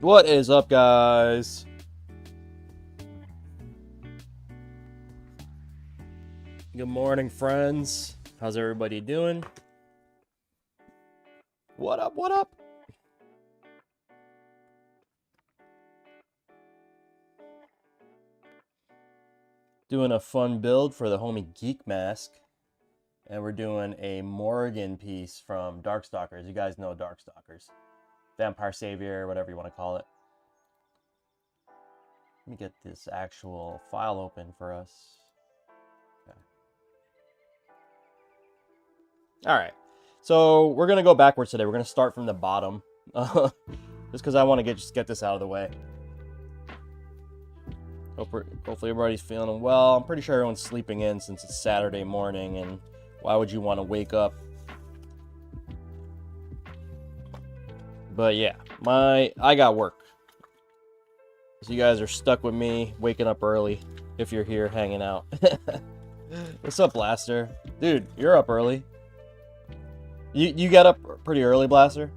What is up, guys? Good morning, friends. How's everybody doing? What up, what up? Doing a fun build for the homie Geek Mask. And we're doing a Morrigan piece from Darkstalkers. You guys know Darkstalkers. Vampire Savior, whatever you want to call it. Let me get this actual file open for us. Okay. Alright, so we're going to go backwards today. We're going to start from the bottom. Just because I want to just get this out of the way. Hopefully everybody's feeling well. I'm pretty sure everyone's sleeping in since it's Saturday morning, and why would you want to wake up? But yeah, I got work. So you guys are stuck with me, waking up early, if you're here hanging out. What's up, Blaster? Dude, you're up early. You got up pretty early, Blaster?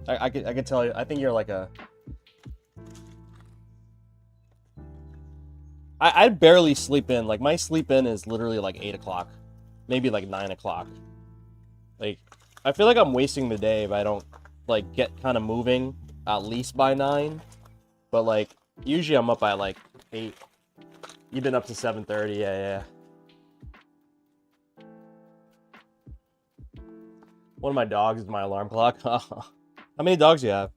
I could tell you, I think you're like a... I barely sleep in. Like, my sleep in is literally like 8 o'clock. Maybe like 9 o'clock. Like, I feel like I'm wasting the day if I don't, like, get kind of moving at least by 9. But, like, usually I'm up by, like, 8. You've been up to 7:30, yeah. One of my dogs is my alarm clock. How many dogs do you have?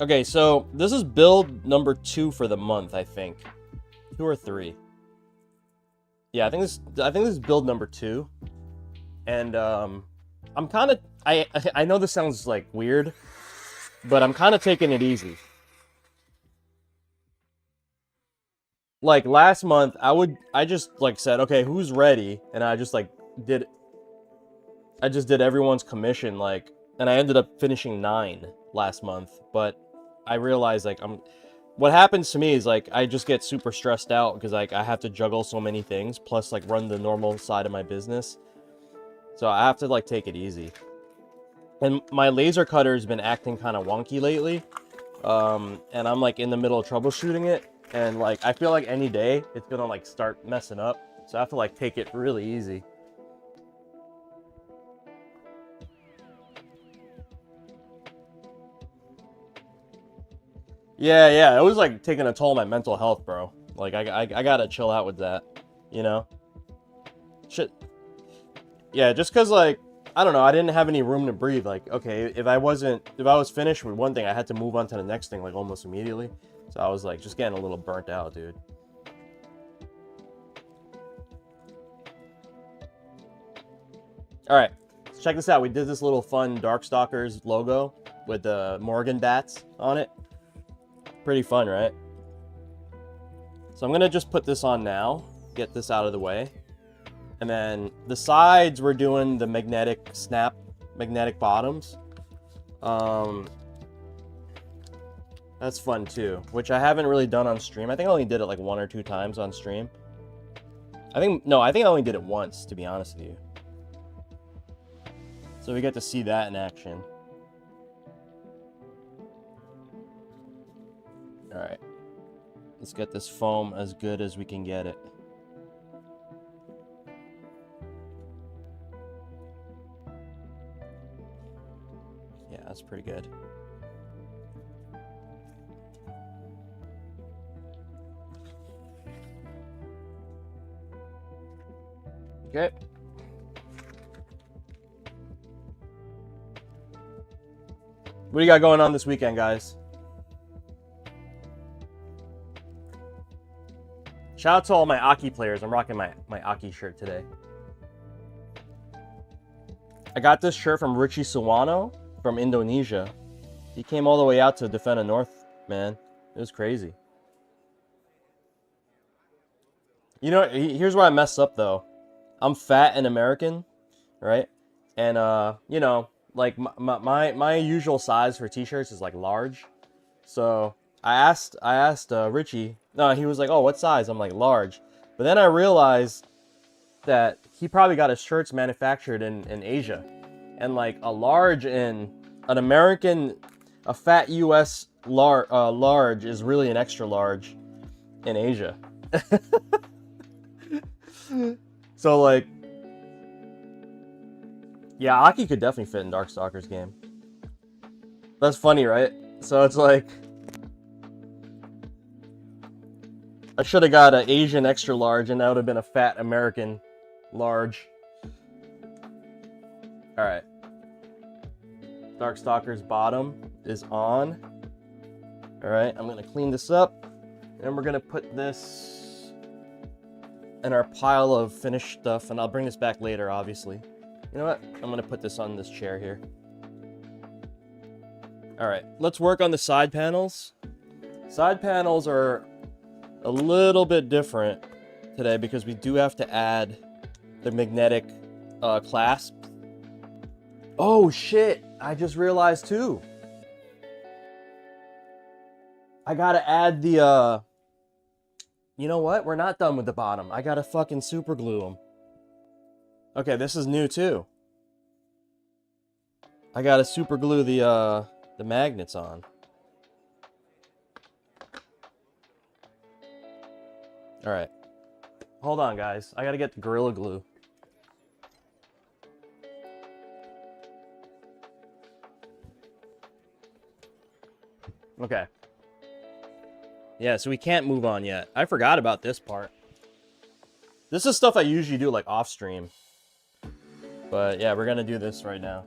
Okay, so this is build number 2 for the month, I think. 2 or 3. Yeah, I think this is build number 2. And I'm kind of I know this sounds like weird, but I'm kind of taking it easy. Like last month, I just like said, okay, who's ready? And I just like did everyone's commission, like, and I ended up finishing 9 last month, but I realized like what happens to me is like I just get super stressed out because like I have to juggle so many things, plus like run the normal side of my business. So I have to like take it easy. And my laser cutter has been acting kind of wonky lately. And I'm like in the middle of troubleshooting it, and like I feel like any day it's gonna like start messing up. So I have to like take it really easy. Yeah, it was like taking a toll on my mental health, bro. Like I gotta chill out with that, you know? Shit. Yeah, just cause like, I don't know, I didn't have any room to breathe. Like, okay, if I was finished with one thing, I had to move on to the next thing like almost immediately. So I was like just getting a little burnt out, dude. Alright, so check this out. We did this little fun Darkstalkers logo with the Morrigan bats on it. Pretty fun, right? So I'm gonna just put this on now, get this out of the way. And then the sides, we're doing the magnetic bottoms. That's fun too, which I haven't really done on stream. I think I only did it like 1 or 2 times on stream. I think I only did it once, to be honest with you. So we get to see that in action. Alright. Let's get this foam as good as we can get it. Yeah, that's pretty good. Okay. What do you got going on this weekend, guys? Shout out to all my Aki players. I'm rocking my Aki shirt today. I got this shirt from Richie Suwano from Indonesia. He came all the way out to defend a North, man. It was crazy. You know, here's where I messed up, though. I'm fat and American, right? And, you know, like, my usual size for t-shirts is, like, large. So I asked Richie. No, he was like, "Oh, what size?" I'm like, "Large." But then I realized that he probably got his shirts manufactured in Asia, and like a large in an American, a fat U.S. large is really an extra large in Asia. So like, yeah, Aki could definitely fit in Darkstalkers game. That's funny, right? So it's like, I should have got an Asian extra large, and that would have been a fat American large. All right. Darkstalkers bottom is on. All right, I'm gonna clean this up, and we're gonna put this in our pile of finished stuff, and I'll bring this back later, obviously. You know what? I'm gonna put this on this chair here. All right, let's work on the side panels. Side panels are a little bit different today because we do have to add the magnetic clasp. Oh shit, I just realized too. I gotta add the, you know what? We're not done with the bottom. I gotta fucking super glue them. Okay, this is new too. I gotta super glue the magnets on. All right. Hold on, guys. I gotta get the Gorilla Glue. Okay. Yeah, so we can't move on yet. I forgot about this part. This is stuff I usually do like off stream. But yeah, we're gonna do this right now.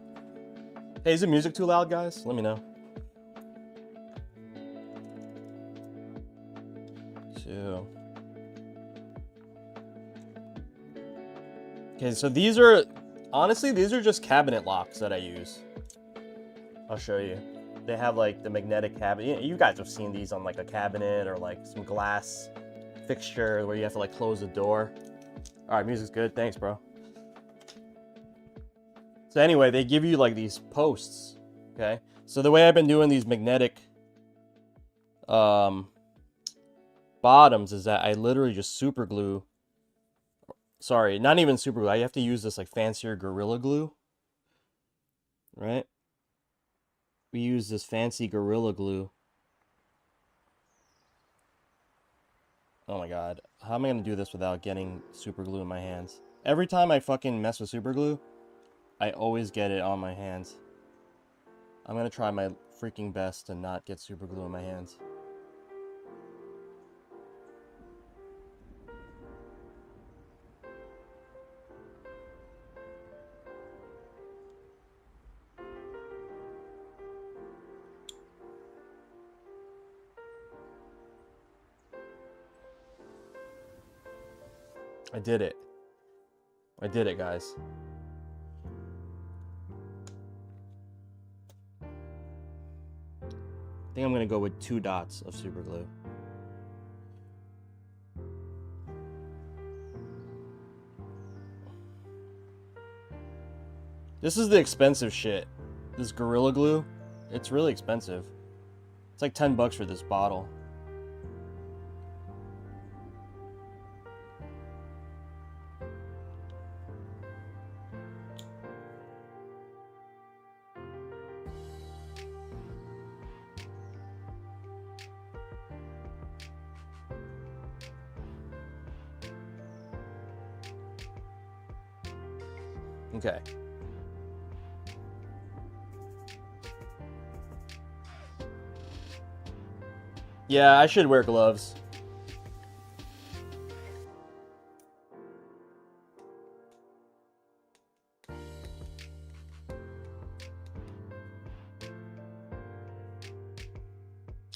Hey, is the music too loud, guys? Let me know. 2. Okay, so these are, honestly, these are just cabinet locks that I use. I'll show you. They have like the magnetic cabinet. You guys have seen these on like a cabinet or like some glass fixture where you have to like close the door. All right, music's good. Thanks, bro. So anyway, they give you like these posts. Okay. So the way I've been doing these magnetic bottoms is that I literally just super glue. Sorry, not even super glue. I have to use this like fancier Gorilla Glue. Right? We use this fancy Gorilla Glue. Oh my god. How am I going to do this without getting super glue in my hands? Every time I fucking mess with super glue, I always get it on my hands. I'm going to try my freaking best to not get super glue in my hands. I did it. I did it, guys. I think I'm going to go with 2 dots of super glue. This is the expensive shit. This Gorilla Glue, it's really expensive. It's like 10 bucks for this bottle. Okay. Yeah, I should wear gloves.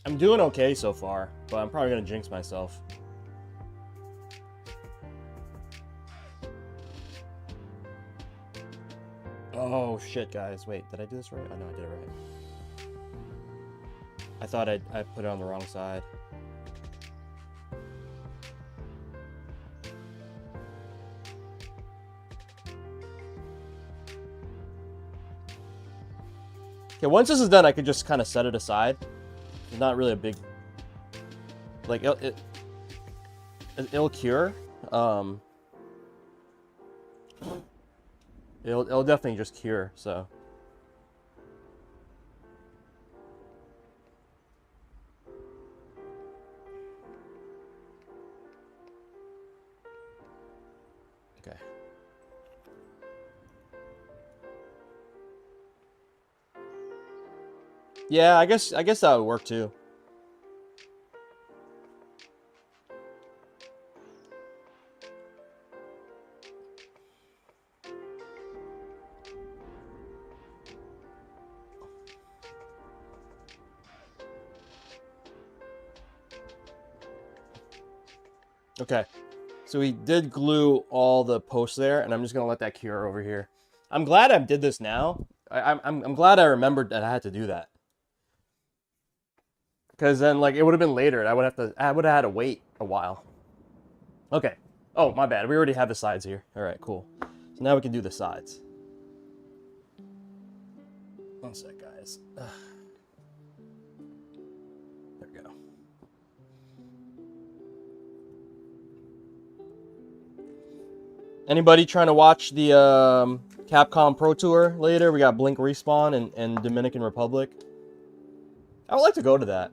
I'm doing okay so far, but I'm probably gonna jinx myself. Oh shit, guys. Wait, did I do this right? Oh no, I did it right. I thought I put it on the wrong side. Okay, once this is done, I could just kind of set it aside not really a big, like, it'll cure. It'll definitely just cure, so. Okay. Yeah, I guess that would work too. Okay, so we did glue all the posts there, and I'm just gonna let that cure over here. I'm glad I did this now. I'm glad I remembered that I had to do that, because then like it would have been later, and I would have had to wait a while. Okay. Oh, my bad. We already have the sides here. All right, cool. So now we can do the sides. One sec, guys. There we go. Anybody trying to watch the Capcom Pro Tour later? We got Blink Respawn and Dominican Republic. I would like to go to that.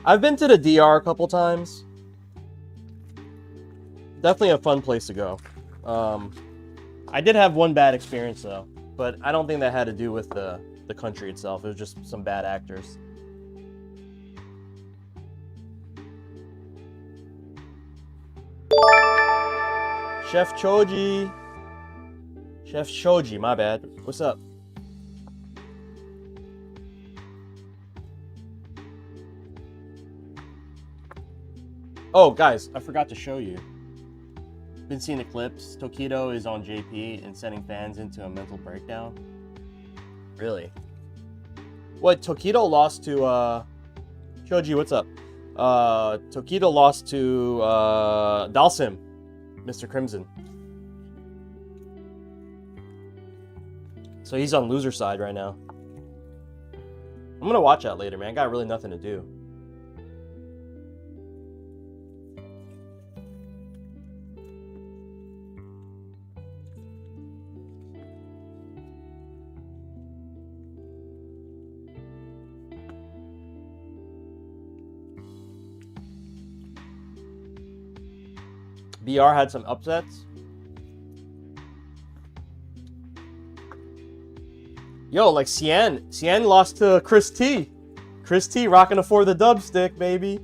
I've been to the DR a couple times. Definitely a fun place to go. I did have one bad experience though, but I don't think that had to do with the country itself. It was just some bad actors. Chef Choji. Chef Shoji, my bad. What's up? Oh, guys, I forgot to show you. Been seeing the clips. Tokido is on JP and sending fans into a mental breakdown. Really? What, Tokido lost to, Shoji, what's up? Tokido lost to, Dalsim, Mr. Crimson. So he's on loser side right now. I'm gonna watch that later, man. Got really nothing to do. BR had some upsets. Yo, like Cien lost to Chris T. Chris T rocking a for the dub stick, baby.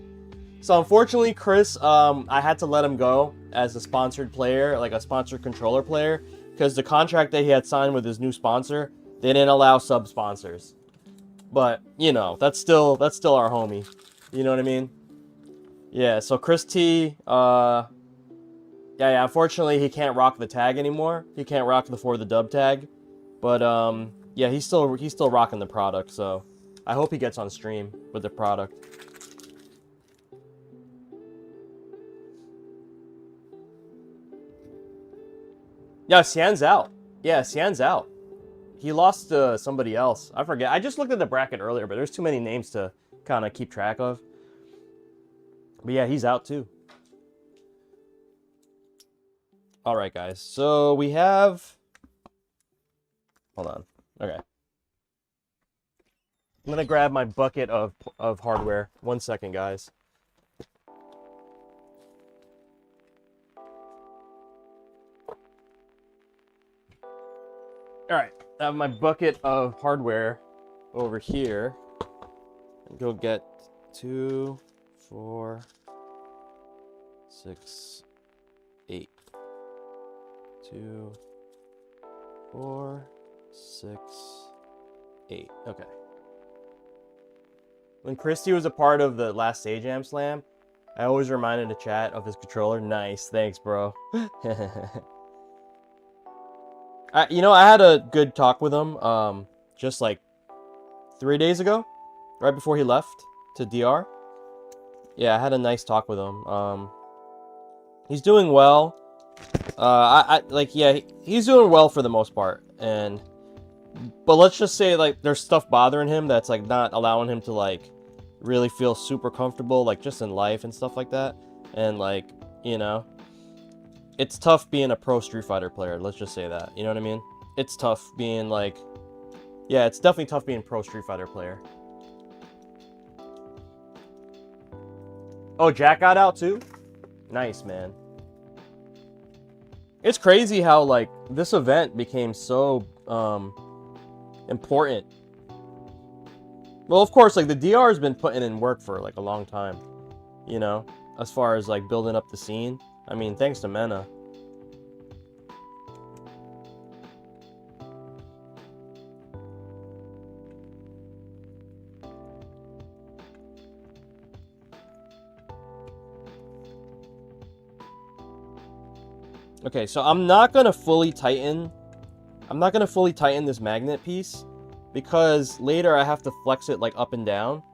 So unfortunately, Chris, I had to let him go as a sponsored player, like a sponsored controller player, because the contract that he had signed with his new sponsor, they didn't allow sub sponsors. But you know, that's still our homie. You know what I mean? Yeah. So Chris T, yeah. Unfortunately, he can't rock the tag anymore. He can't rock the for the dub tag, but yeah, he's still rocking the product. So I hope he gets on stream with the product. Yeah, Cian's out. Yeah, Cian's out. He lost to somebody else. I forget. I just looked at the bracket earlier, but there's too many names to kind of keep track of. But yeah, he's out too. All right, guys. So we have... Hold on. Okay. I'm going to grab my bucket of hardware. 1 second, guys. All right. I have my bucket of hardware over here. And go get 2, 4, 6, 8. 2, 4, 6, 8. Okay. When Christy was a part of the last Sage Am Slam, I always reminded the chat of his controller. Nice, thanks, bro. You know, I had a good talk with him just like 3 days ago, right before he left to DR. Yeah, I had a nice talk with him. He's doing well. like, yeah, he's doing well for the most part, but let's just say, like, there's stuff bothering him that's, like, not allowing him to, like, really feel super comfortable, like, just in life and stuff like that, and, like, you know, it's tough being a pro Street Fighter player, let's just say that, you know what I mean? It's tough being, like, yeah, it's definitely tough being pro Street Fighter player. Oh, Jack got out too? Nice, man. It's crazy how, like, this event became so, important. Well, of course, like, the DR has been putting in work for, like, a long time, you know, as far as, like, building up the scene. I mean, thanks to Mena. Okay, so I'm not gonna fully tighten this magnet piece because later I have to flex it, like, up and down.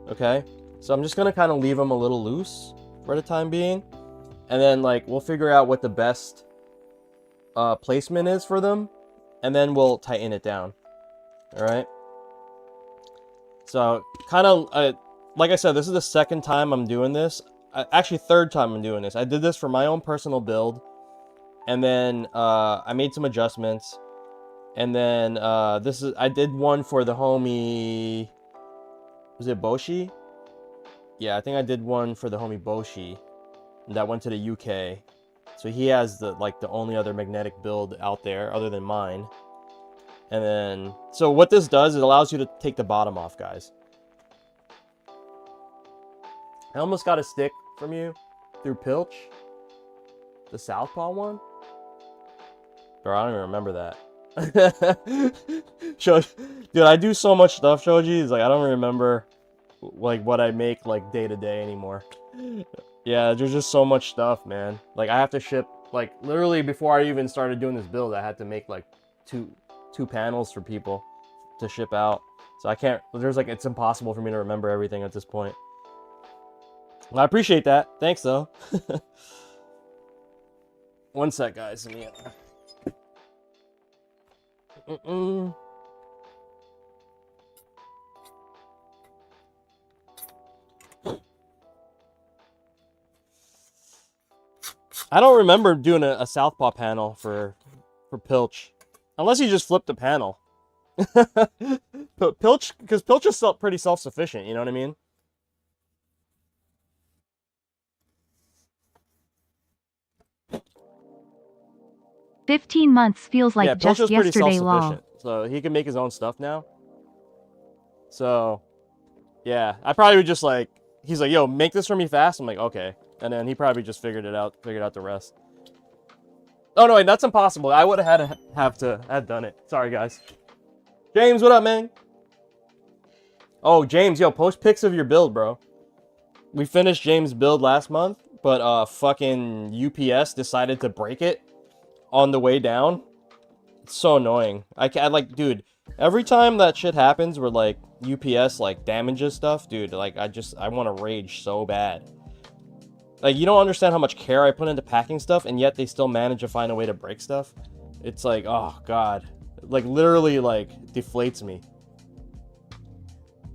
Okay, so I'm just gonna kind of leave them a little loose for the time being, and then, like, we'll figure out what the best placement is for them, and then we'll tighten it down. All right, so kind of like I said, this is the second time I'm doing this. Actually, third time I'm doing this. I did this for my own personal build, and then I made some adjustments, and then I did one for the homie. Was it Boshi? Yeah, I think I did one for the homie Boshi that went to the UK. So he has the only other magnetic build out there other than mine. And then, so what this does is it allows you to take the bottom off, guys. I almost got a stick from you through Pilch. The Southpaw one? Bro, I don't even remember that. Dude, I do so much stuff, Shoji. It's like, I don't remember, like, what I make, like, day to day anymore. Yeah, there's just so much stuff, man. Like, I have to ship, like, literally before I even started doing this build, I had to make, like, two panels for people to ship out. So I can't, it's impossible for me to remember everything at this point. Well, I appreciate that. Thanks, though. One sec, guys. I don't remember doing a Southpaw panel for Pilch. Unless you just flipped the panel. Pilch, because Pilch is pretty self-sufficient, you know what I mean? "15 months feels like Pilch just is pretty yesterday long." So he can make his own stuff now. So, yeah, I probably would just, like, he's like, yo, make this for me fast. I'm like, okay. And then he probably just figured out the rest. Oh, no, wait, that's impossible. I would have had done it. Sorry, guys. James, what up, man? Oh, James, yo, post pics of your build, bro. We finished James' build last month, but fucking UPS decided to break it on the way down. It's so annoying. I like, dude, every time that shit happens where, like, UPS, like, damages stuff, dude, like, I want to rage so bad. Like, you don't understand how much care I put into packing stuff, and yet they still manage to find a way to break stuff. It's like, oh, God. Like, literally, like, deflates me.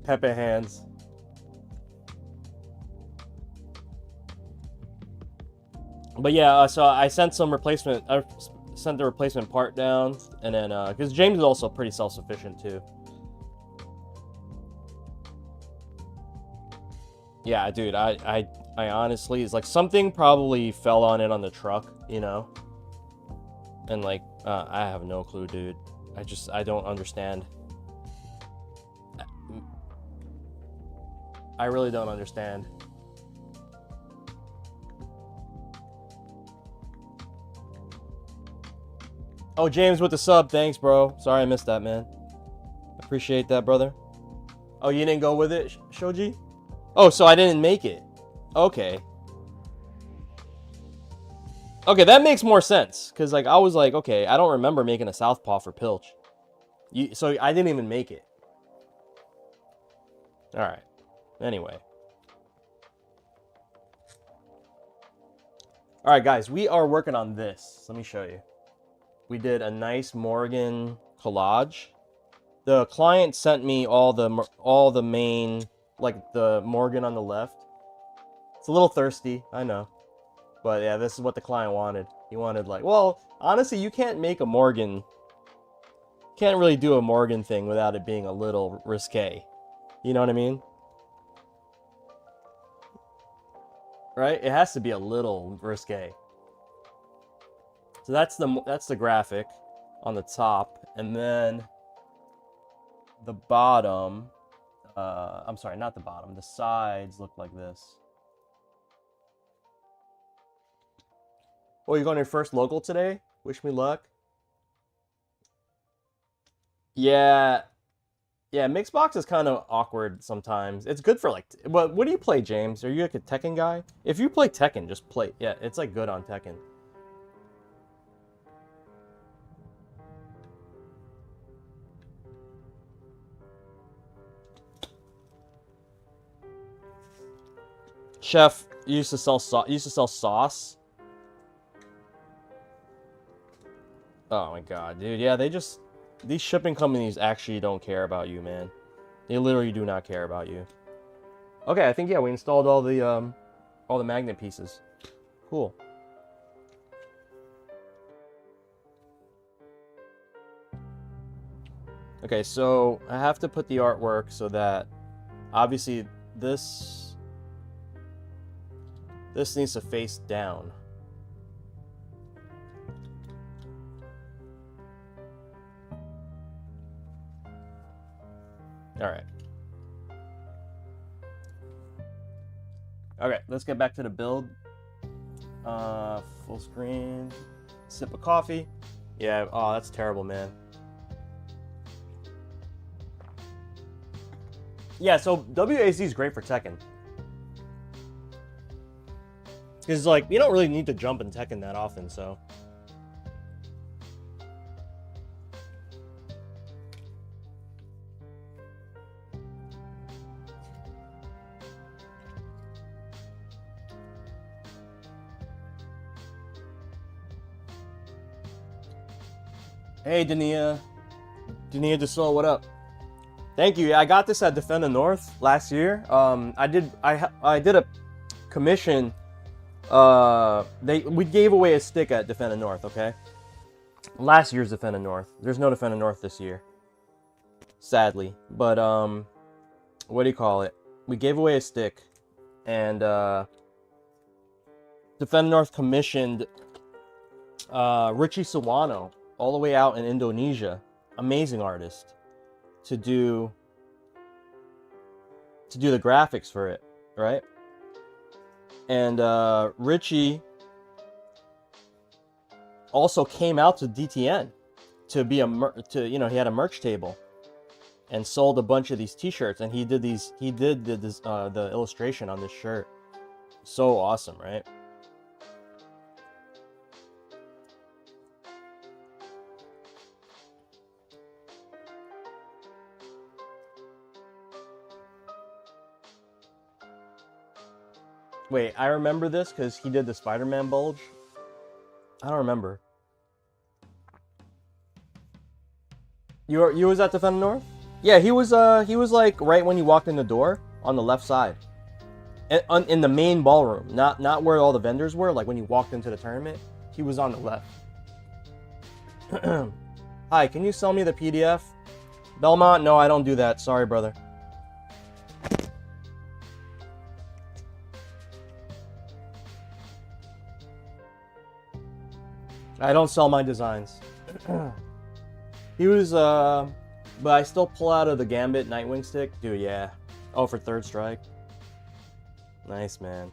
Pepe hands. But yeah, so I sent some replacement... I sent the replacement part down, and then, because James is also pretty self-sufficient, too. Yeah, dude, I honestly, it's like something probably fell on it on the truck, you know? And, like, I have no clue, dude. I don't understand. I really don't understand. Oh, James with the sub. Thanks, bro. Sorry I missed that, man. Appreciate that, brother. Oh, you didn't go with it, Shoji? Oh, so I didn't make it. Okay. Okay, that makes more sense. Because, like, I was like, okay, I don't remember making a Southpaw for Pilch. So I didn't even make it. Alright. Anyway. All right, guys, we are working on this. Let me show you. We did a nice Morrigan collage. The client sent me all the main, like the Morrigan on the left. It's a little thirsty, I know. But yeah, this is what the client wanted. He wanted like, well, honestly, you can't make a Morrigan. Can't really do a Morrigan thing without it being a little risque. You know what I mean? Right? It has to be a little risque. So that's the graphic on the top, and then the bottom. I'm sorry, not the bottom. The sides look like this. Oh, you're going to your first local today? Wish me luck. Yeah. Yeah, mixed box is kind of awkward sometimes. It's good for like, what do you play, James? Are you like a Tekken guy? If you play Tekken, just play. Yeah, it's like good on Tekken. Chef used to sell sauce. Oh my god, dude. Yeah, these shipping companies actually don't care about you, man. They literally do not care about you. Okay, I think yeah, we installed all the magnet pieces. Cool. Okay, so I have to put the artwork so that obviously this needs to face down. All right. Okay, let's get back to the build. Full screen. Sip of coffee. Yeah, oh, that's terrible, man. Yeah, so WAC is great for Tekken. Because, like, you don't really need to jump in Tekken that often, so... Hey, Dania. Dania DeSoul, what up? Thank you. I got this at Defend the North last year. I did a commission. We gave away a stick at Defend the North, okay? Last year's Defend the North. There's no Defend the North this year. Sadly. But what do you call it? We gave away a stick, and Defend the North commissioned Richie Sawano all the way out in Indonesia. Amazing artist. To do the graphics for it, right? And Richie also came out to DTN to be he had a merch table and sold a bunch of these t-shirts, and he did the illustration on this shirt. So awesome, right? Wait, I remember this because he did the Spider-Man bulge. I don't remember. You was at Defend North? Yeah, he was like right when you walked in the door on the left side, in the main ballroom, not where all the vendors were. Like when you walked into the tournament, he was on the left. Hi, can you sell me the PDF? Belmont? No, I don't do that. Sorry, brother. I don't sell my designs. He was, but I still pull out of the Gambit Nightwing stick. Dude, yeah. Oh, for third strike. Nice, man.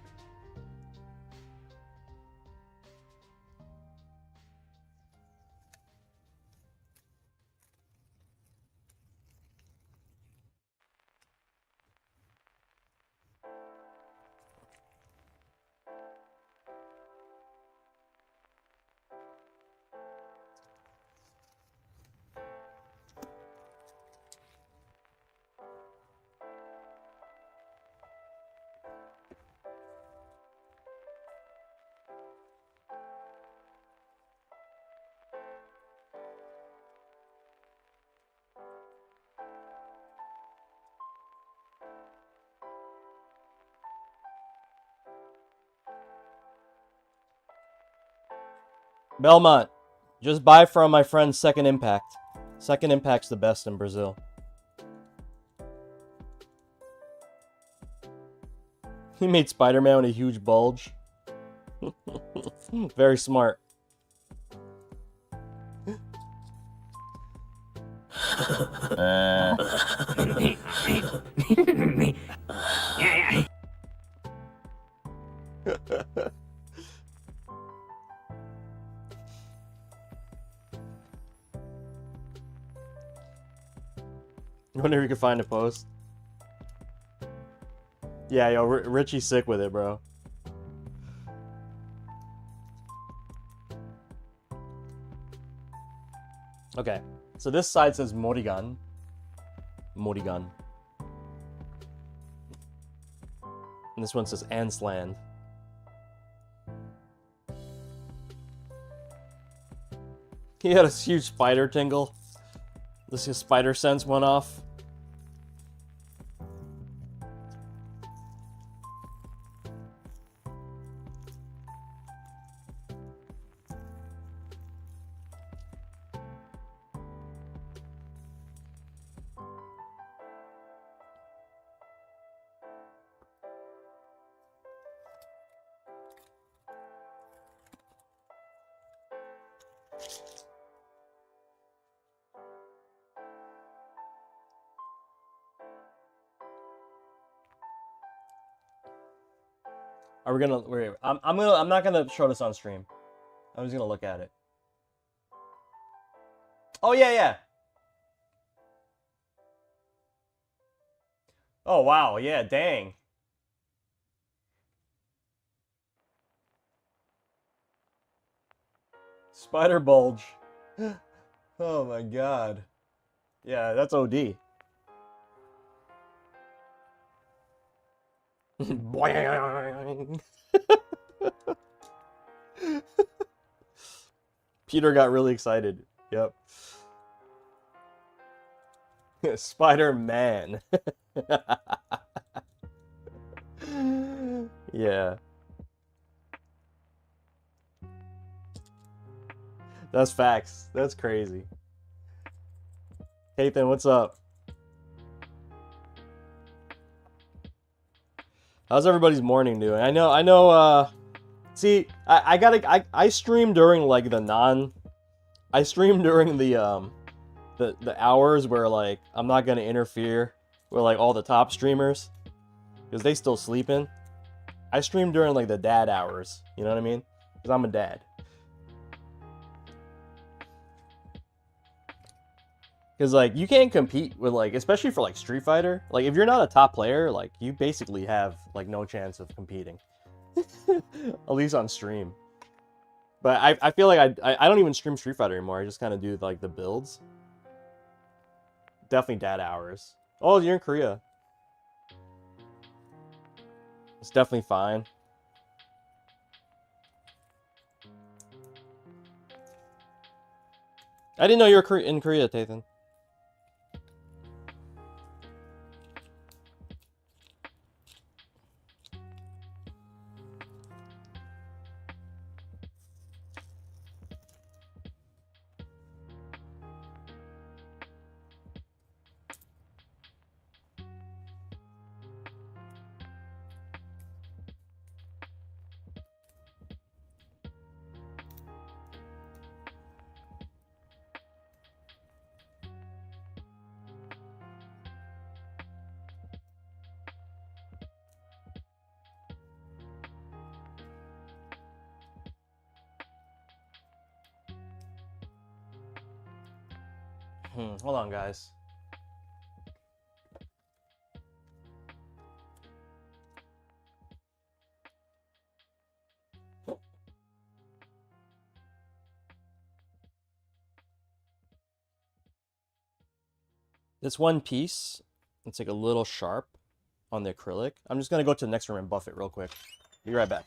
Belmont, just buy from my friend Second Impact. Second Impact's the best in Brazil. He made Spider-Man with a huge bulge. Very smart. I wonder if you can find a post. Yeah, yo, Richie's sick with it, bro. Okay, so this side says Morrigan. Morrigan. And this one says Ansland. He had a huge spider tingle. This his spider sense went off. Are we gonna? Wait, I'm not gonna show this on stream. I'm just gonna look at it. Oh yeah, yeah. Oh wow, yeah, dang. Spider bulge. Oh my god. Yeah, that's OD. Boing. Peter got really excited. Yep. Spider-Man. Yeah. That's facts. That's crazy. Nathan, what's up? How's everybody's morning doing? See, I stream during like I stream during the hours where like I'm not gonna interfere with like all the top streamers because they still sleeping. I stream during like the dad hours, you know what I mean? Because I'm a dad. Because like you can't compete with like, especially for like Street Fighter. Like if you're not a top player, like you basically have like no chance of competing, at least on stream. But I feel like I don't even stream Street Fighter anymore. I just kind of do like the builds. Definitely dad hours. Oh, you're in Korea. It's definitely fine. I didn't know you were in Korea, Tathan. Hold on, guys. This one piece, it's like a little sharp on the acrylic. I'm just gonna go to the next room and buff it real quick. Be right back.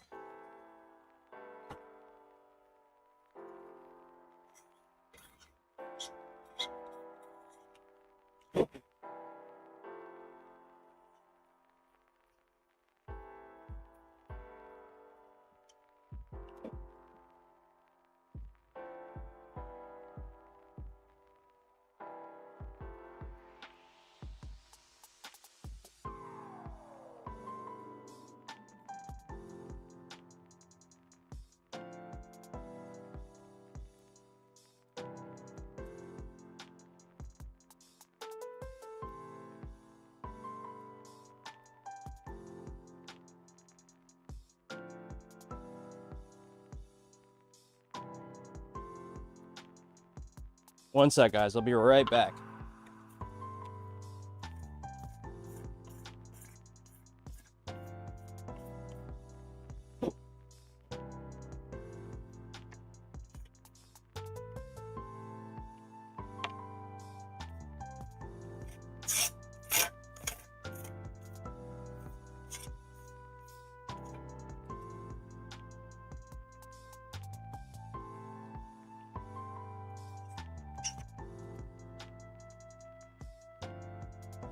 One sec, guys. I'll be right back.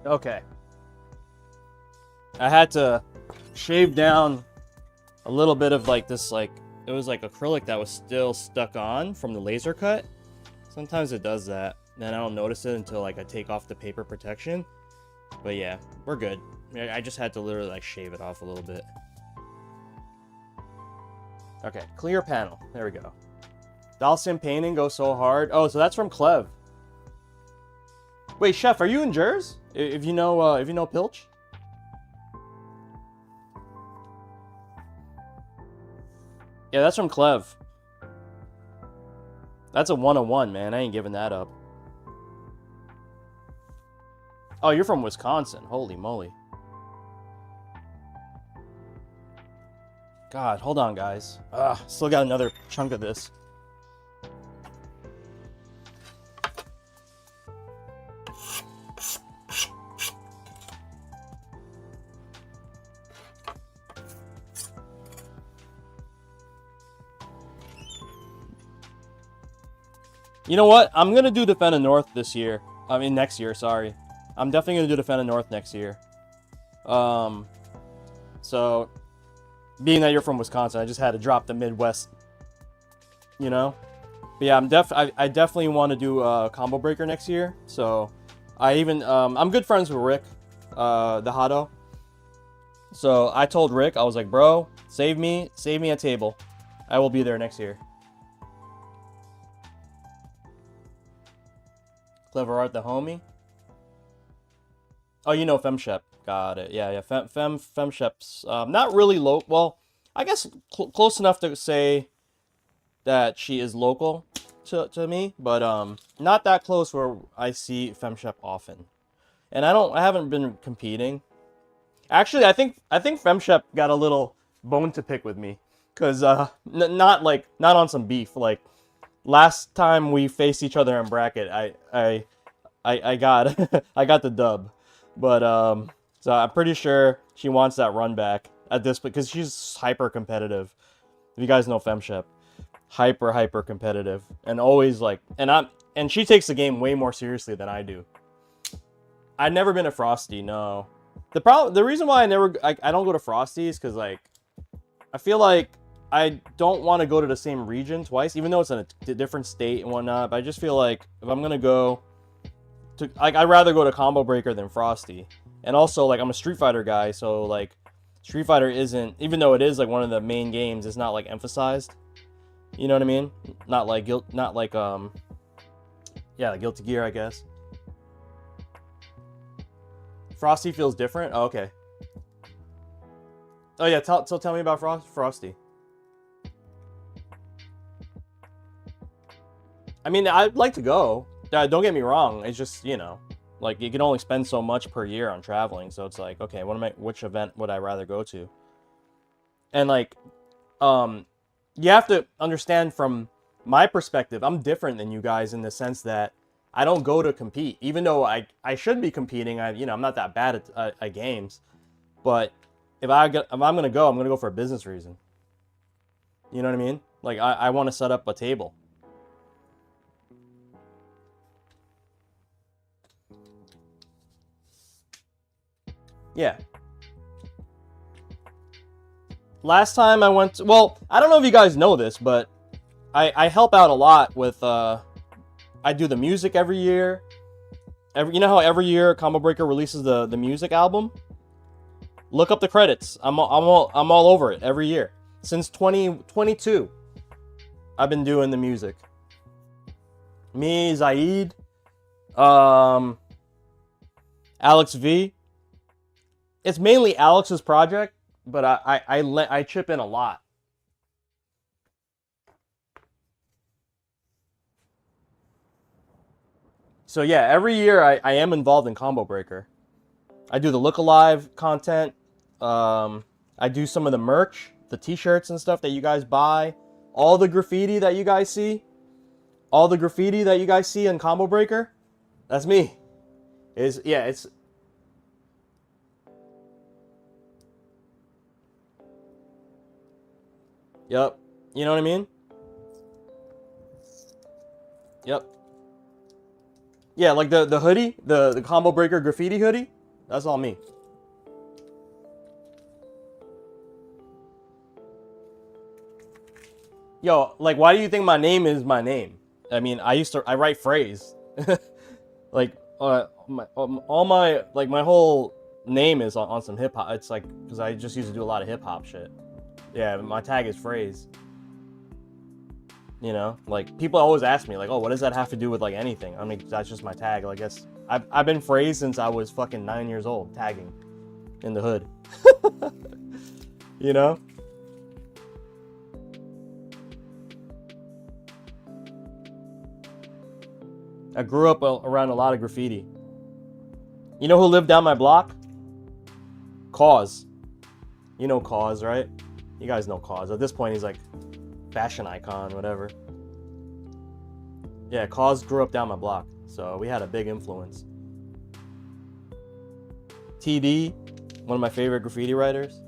Okay. I had to shave down a little bit of like this, like, it was like acrylic that was still stuck on from the laser cut. Sometimes it does that. Then I don't notice it until like I take off the paper protection. But yeah, we're good. I just had to literally like shave it off a little bit. Okay, clear panel. There we go. Dalsim painting goes so hard. Oh, so that's from Clev. Wait, Chef, are you in Jers? If you know Pilch? Yeah, that's from Clev. That's a 101, man. I ain't giving that up. Oh, you're from Wisconsin. Holy moly. God, hold on, guys. Still got another chunk of this. You know what? I'm going to do Defend of North this year. I mean, next year, sorry. I'm definitely going to do Defend of North next year. So, being that you're from Wisconsin, I just had to drop the Midwest, you know? But yeah, I definitely want to do Combo Breaker next year. So, I'm good friends with Rick, the Hotto. So, I told Rick, I was like, bro, save me a table. I will be there next year. Clever Art the homie. Oh, you know Femshep. Got it. Yeah. Femshep's not really low. Well, I guess close enough to say that she is local to me, but not that close where I see Femshep often. And I haven't been competing. Actually, I think Femshep got a little bone to pick with me, cause not on some beef. Like, last time we faced each other in bracket, I got I got the dub, but so I'm pretty sure she wants that run back at this because she's hyper competitive. If you guys know Femshep, hyper competitive, and always like, and she takes the game way more seriously than I do. I've never been a Frosty, no. The reason why I don't go to Frosty is because like I feel like I don't want to go to the same region twice, even though it's in a different state and whatnot. But I just feel like if I'm gonna go to, like, I'd rather go to Combo Breaker than Frosty. And also, like, I'm a Street Fighter guy, so like, Street Fighter isn't, even though it is like one of the main games, it's not like emphasized. You know what I mean? Not like yeah, like Guilty Gear, I guess. Frosty feels different. Oh, okay. Oh yeah, tell me about Frosty. I mean, I'd like to go. Don't get me wrong. It's just, you know, like, you can only spend so much per year on traveling. So it's like, okay, which event would I rather go to? And like, you have to understand from my perspective, I'm different than you guys in the sense that I don't go to compete, even though I should be competing. I'm not that bad at games, but if I'm gonna go for a business reason. You know what I mean? Like, I want to set up a table. Yeah. Last time I went to, well, I don't know if you guys know this, but I help out a lot with, I do the music every year. You know how every year Combo Breaker releases the music album? Look up the credits. I'm all over it every year. Since 2022, I've been doing the music. Me, Zaid, Alex V. It's mainly Alex's project, but I chip in a lot. So yeah, every year I am involved in Combo Breaker. I do the Look Alive content. I do some of the merch, the t-shirts and stuff that you guys buy. All the graffiti that you guys see. All the graffiti that you guys see in Combo Breaker. That's me. It's... Yep. You know what I mean? Yep. Yeah, like the hoodie, the Combo Breaker graffiti hoodie. That's all me. Yo, like, why do you think my name is my name? I mean, I write phrase. Like, all my, like, my whole name is on some hip hop. It's like, because I just used to do a lot of hip hop shit. Yeah, my tag is phrase. You know, like, people always ask me, like, oh, what does that have to do with, like, anything? I mean, that's just my tag. I guess I've been phrase since I was fucking 9 years old, tagging in the hood. You know? I grew up around a lot of graffiti. You know who lived down my block? Cause. You know Cause, right? You guys know Cause. At this point, he's like fashion icon, whatever. Yeah, Cause grew up down my block, so we had a big influence. TD, one of my favorite graffiti writers.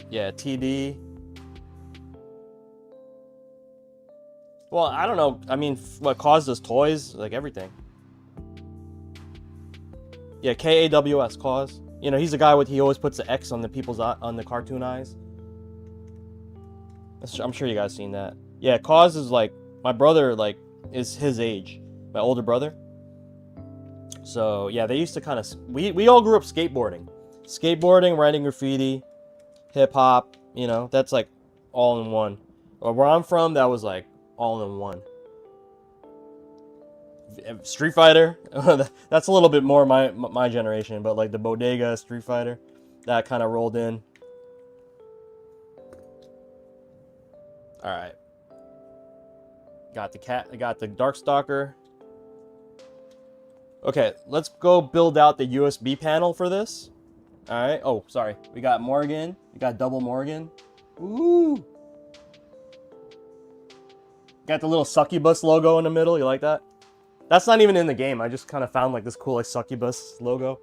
Yeah, TD. Well, I don't know. I mean, what Cause does toys, like everything. Yeah, KAWS, Cause. You know, he's the guy he always puts the X on the people's on the cartoon eyes. I'm sure you guys seen that. Yeah, Cause is like, my brother, like, is his age, my older brother. So yeah, they used to kind of, we all grew up skateboarding, writing graffiti, hip hop. You know, that's like all in one. Or where I'm from, that was like all in one. Street Fighter, that's a little bit more my generation, but like the Bodega Street Fighter, that kind of rolled in. All right, got the Darkstalker. Okay, let's go build out the USB panel for this. All right. Oh, sorry, we got Morrigan. We got double Morrigan. Ooh. Got the little succubus logo in the middle. You like that? That's not even in the game. I just kind of found like this cool like succubus logo.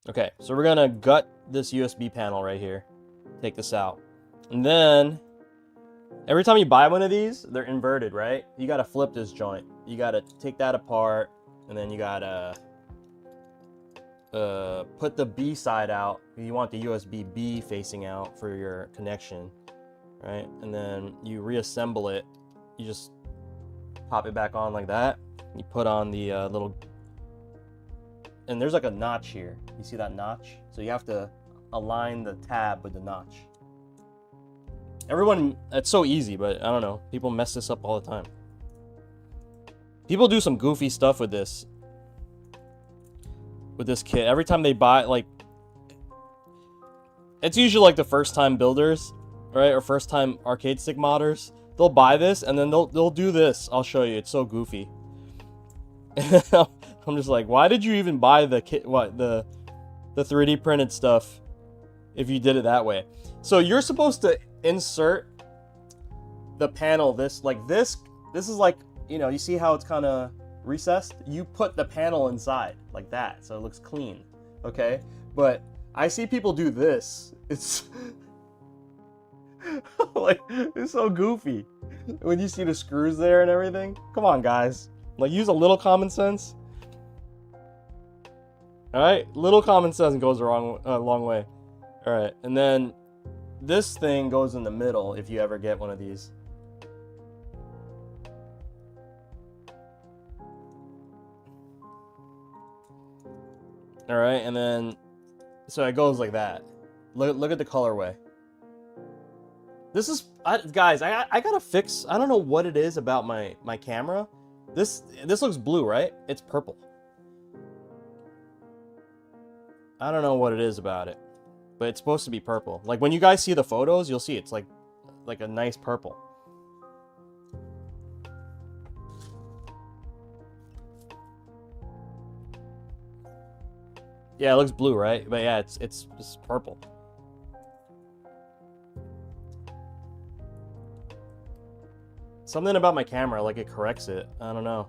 Okay, so we're gonna gut this USB panel right here. Take this out. And then, every time you buy one of these, they're inverted, right? You gotta flip this joint. You gotta take that apart, and then you gotta put the B side out. You want the USB B facing out for your connection, right? And then you reassemble it. You just pop it back on like that. You put on the little... And there's like a notch here. You see that notch? So you have to align the tab with the notch. Everyone, it's so easy, but I don't know. People mess this up all the time. People do some goofy stuff with this kit. Every time they buy, like, it's usually like the first time builders, right? Or first time arcade stick modders. They'll buy this and then they'll do this. I'll show you. It's so goofy. I'm just like, why did you even buy the kit? What, the 3D printed stuff if you did it that way? So you're supposed to insert the panel this is like, you know, you see how it's kind of recessed? You put the panel inside like that so it looks clean, okay? But I see people do this. It's like, it's so goofy when you see the screws there and everything. Come on, guys, like, use a little common sense. All right, little common sense goes a long way. All right, and then this thing goes in the middle if you ever get one of these. All right, and then so it goes like that. Look at the colorway. This is, guys, I gotta fix, I don't know what it is about my camera. This looks blue, right? It's purple. I don't know what it is about it, but it's supposed to be purple. Like when you guys see the photos, you'll see it's like a nice purple. Yeah, it looks blue, right? But yeah, it's purple. Something about my camera, like it corrects it. I don't know.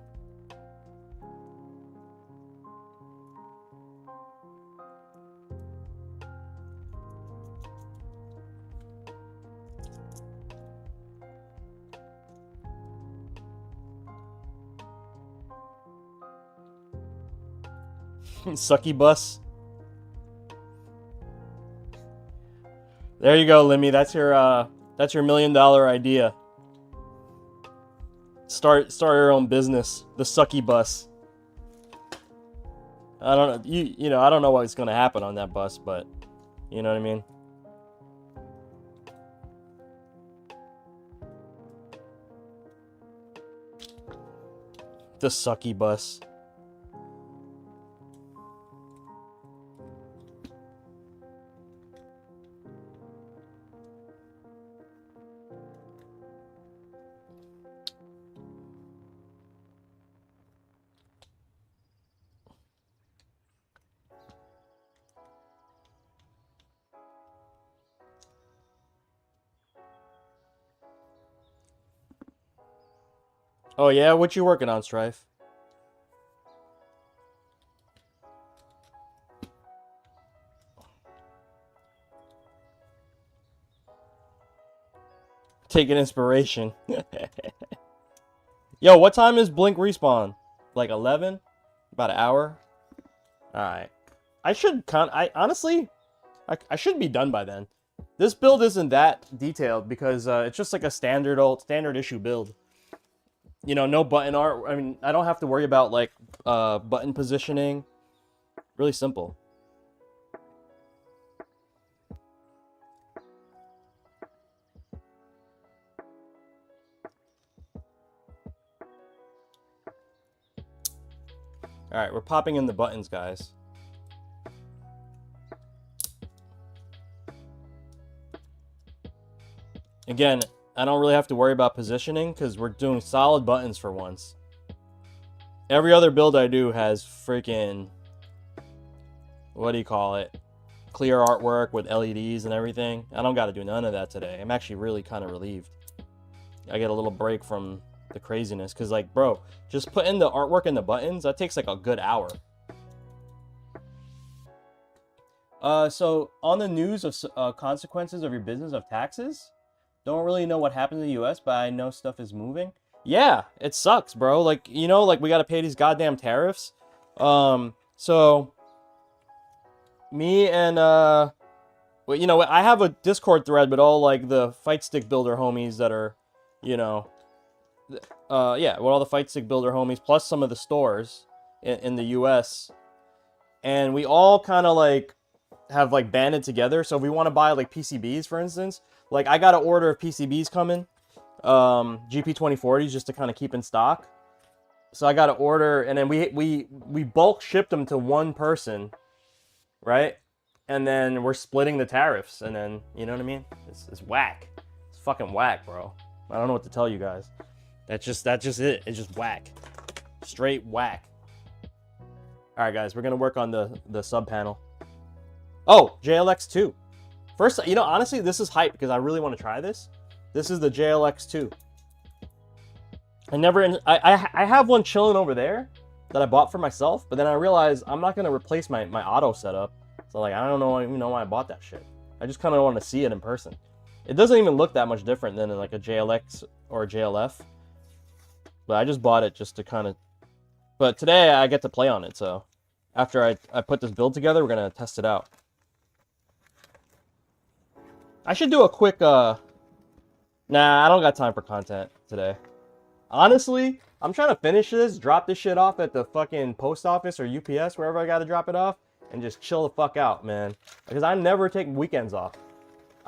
Sucky bus. There you go, Limmy. That's your $1 million idea. Start your own business. The sucky bus. I don't know. You know, I don't know what's gonna happen on that bus, but you know what I mean. The sucky bus. Oh yeah, what you working on, Strife? Taking inspiration. Yo, what time is Blink respawn? Like 11? About an hour? Alright. I honestly, I should be done by then. This build isn't that detailed because it's just like a standard issue build. You know, no button art. I mean, I don't have to worry about like button positioning. Really simple. Alright, we're popping in the buttons, guys. Again, I don't really have to worry about positioning because we're doing solid buttons for once. Every other build I do has freaking, what do you call it? Clear artwork with LEDs and everything. I don't got to do none of that today. I'm actually really kind of relieved. I get a little break from the craziness because, like, bro, just putting the artwork in the buttons, that takes like a good hour. So on the news of consequences of your business of taxes, don't really know what happened in the US, but I know stuff is moving. Yeah, it sucks, bro. Like, you know, like we got to pay these goddamn tariffs. So me and well, you know, I have a Discord thread with all like the Fightstick builder homies that are, you know, yeah, with all the Fightstick builder homies plus some of the stores in the US, and we all kind of like have like banded together. So if we want to buy like PCBs, for instance, like I got an order of PCBs coming, GP 2040s, just to kind of keep in stock. So I got an order, and then we bulk shipped them to one person, right? And then we're splitting the tariffs, and then, you know what I mean? It's whack. It's fucking whack, bro. I don't know what to tell you guys. That's just it. It's just whack. Straight whack. All right, guys, we're gonna work on the sub panel. Oh, JLX2. First, you know, honestly, this is hype because I really want to try this. This is the JLX2. I have one chilling over there that I bought for myself, but then I realized I'm not gonna replace my auto setup. So like, I don't even know why I bought that shit. I just kind of want to see it in person. It doesn't even look that much different than like a JLX or a JLF. But I just bought it just to kind of... But today I get to play on it, so... After I put this build together, we're going to test it out. I should do a quick... Nah, I don't got time for content today. Honestly, I'm trying to finish this, drop this shit off at the fucking post office or UPS, wherever I got to drop it off, and just chill the fuck out, man. Because I never take weekends off.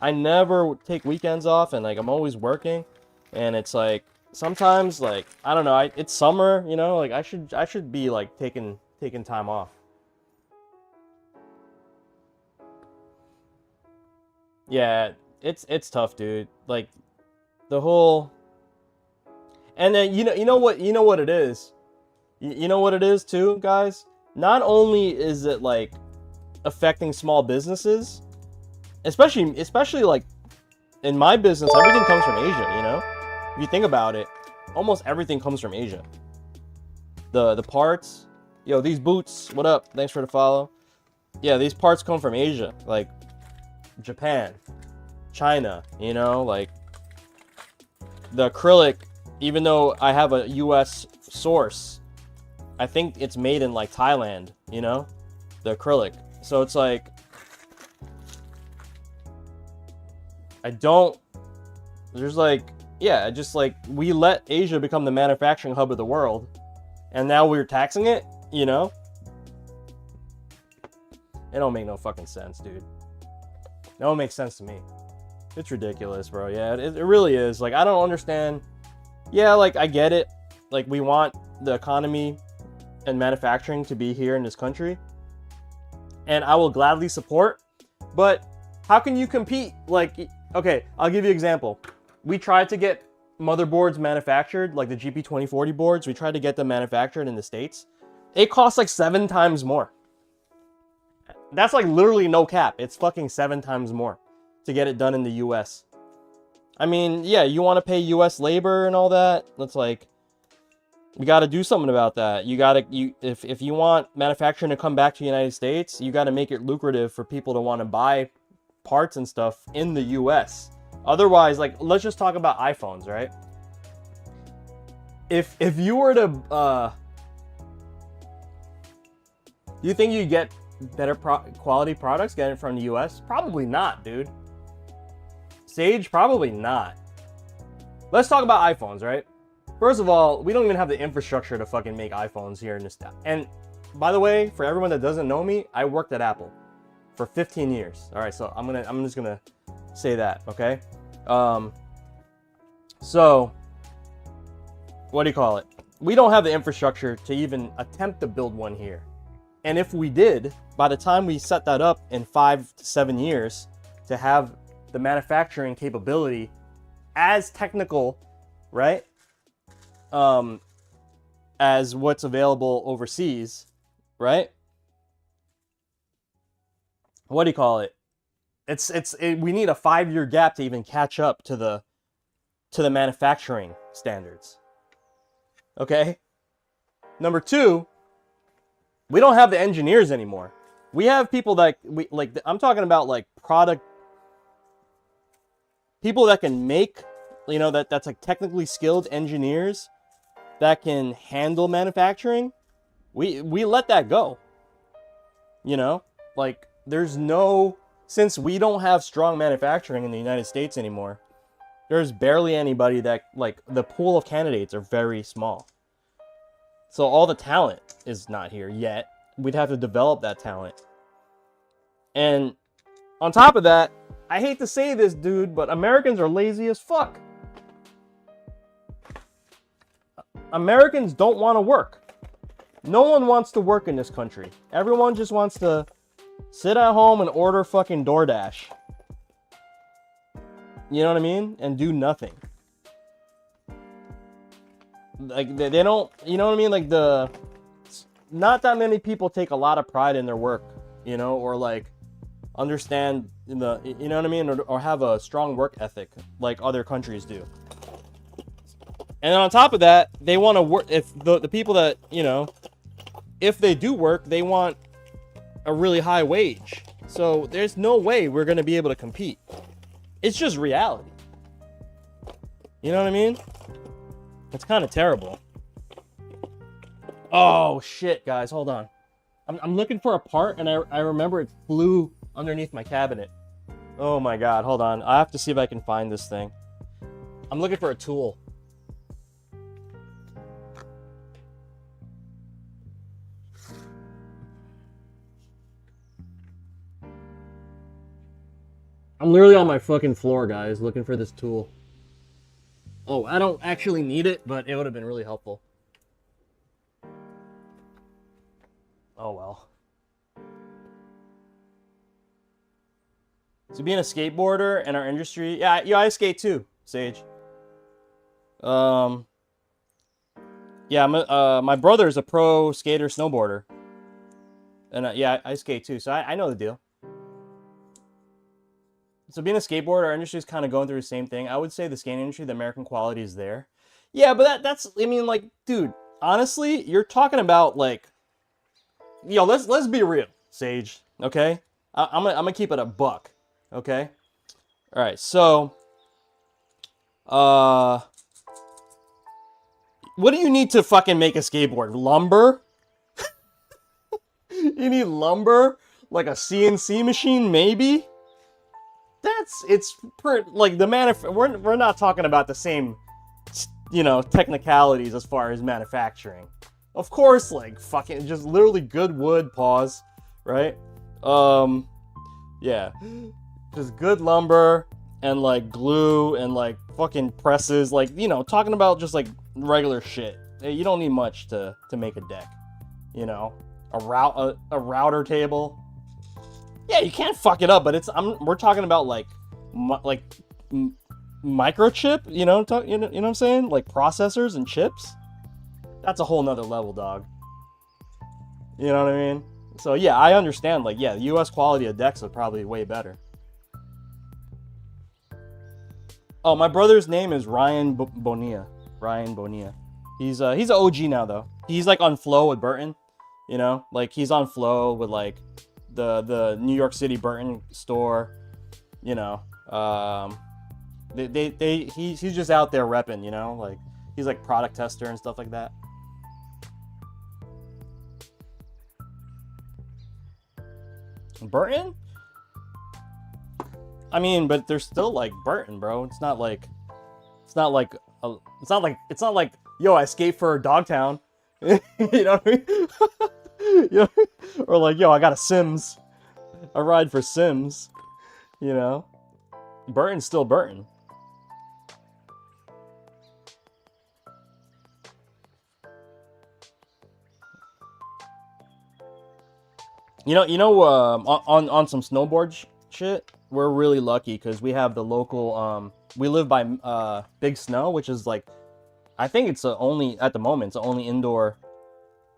I never take weekends off, and like I'm always working, and it's like sometimes like I don't know, it's summer, you know, like I should be like taking time off. Yeah, it's tough, dude. Like the whole, and then you know what it is. You know what it is too, guys. Not only is it like affecting small businesses, especially like in my business, everything comes from Asia. You know, if you think about it, almost everything comes from Asia. The parts, yo, these boots. What up? Thanks for the follow. Yeah, these parts come from Asia, like Japan, China. You know, like the acrylic. Even though I have a U.S. source, I think it's made in like Thailand. You know, the acrylic. So it's like there's like, yeah, just like we let Asia become the manufacturing hub of the world, and now we're taxing it, you know? It don't make no fucking sense, dude. It don't make sense to me. It's ridiculous, bro. Yeah, it really is. Like, I don't understand. Yeah, like, I get it. Like, we want the economy and manufacturing to be here in this country, and I will gladly support, but how can you compete? Like, okay, I'll give you an example. We tried to get motherboards manufactured, like the GP2040 boards. We tried to get them manufactured in the States. It costs like 7 times more. That's like literally no cap. It's fucking 7 times more to get it done in the US. I mean, yeah, you want to pay US labor and all that. That's like, we got to do something about that. If you want manufacturing to come back to the United States, you got to make it lucrative for people to want to buy parts and stuff in the US. Otherwise, like, let's just talk about iPhones, right? If you were to do you think you get better quality products getting it from the US? Probably not, dude. Sage, probably not. Let's talk about iPhones, right? First of all, we don't even have the infrastructure to fucking make iPhones here in this town. And by the way, for everyone that doesn't know me, I worked at Apple for 15 years. All right, so I'm just gonna say that, okay? So what do you call it? We don't have the infrastructure to even attempt to build one here. And if we did, by the time we set that up in 5 to 7 years to have the manufacturing capability as technical, right? As what's available overseas, right? What do you call it? We need a 5-year gap to even catch up to the manufacturing standards. Okay? Number 2, we don't have the engineers anymore. We have people that I'm talking about like product people that can make, you know, that's like technically skilled engineers that can handle manufacturing. We let that go. You know, like since we don't have strong manufacturing in the United States anymore, there's barely anybody that, like, the pool of candidates are very small. So all the talent is not here yet. We'd have to develop that talent. And on top of that, I hate to say this, dude, but Americans are lazy as fuck. Americans don't want to work. No one wants to work in this country. Everyone just wants to sit at home and order fucking DoorDash. You know what I mean? And do nothing. Like, they don't, you know what I mean? Like, not that many people take a lot of pride in their work, you know, or like understand you know what I mean? Or have a strong work ethic like other countries do. And on top of that, they want to work. If the people that, you know, if they do work, they want a really high wage. So there's no way we're going to be able to compete. It's just reality. You know what I mean? It's kind of terrible. Oh, shit, guys. Hold on. I'm looking for a part, and I remember it flew underneath my cabinet. Oh, my God. Hold on. I have to see if I can find this thing. I'm looking for a tool. I'm literally on my fucking floor, guys, looking for this tool. Oh, I don't actually need it, but it would have been really helpful. Oh, well. So being a skateboarder in our industry... Yeah, I skate too, Sage. Yeah, my brother is a pro skater snowboarder. And yeah, I skate too, so I know the deal. So being a skateboarder, our industry is kind of going through the same thing. I would say the skating industry, the American quality is there. Yeah, but that's, I mean, like, dude, honestly, you're talking about, like, yo, let's be real, Sage, okay? I'm gonna keep it a buck, okay? All right, so, what do you need to fucking make a skateboard? Lumber? You need lumber? Like a CNC machine, maybe? Like the we're not talking about the same, you know, technicalities as far as manufacturing. Of course, like fucking just literally good wood, pause, right? Yeah. Just good lumber and like glue and like fucking presses, like, you know, talking about just like regular shit. You don't need much to make a deck, you know? A router table. Yeah, you can't fuck it up, but we're talking about like microchip, you know what I'm saying? Like processors and chips. That's a whole nother level, dog. You know what I mean? So yeah, I understand. Like, yeah, the U.S. quality of decks are probably way better. Oh, my brother's name is Ryan Bonilla. Ryan Bonilla. He's an OG now though. He's like on Flow with Burton. You know, like he's on Flow with like the New York City Burton store. You know, he's just out there repping. You know, like he's like product tester and stuff like that. Burton? I mean, but they're still like Burton, bro. It's not like yo, I skate for Dogtown. You know what I mean? You know? Or like, yo, I got a Sims. I ride for Sims. You know? Burton's still Burton. On some snowboard shit, we're really lucky because we have the local, we live by Big Snow, which is like, I think it's at the moment, it's the only indoor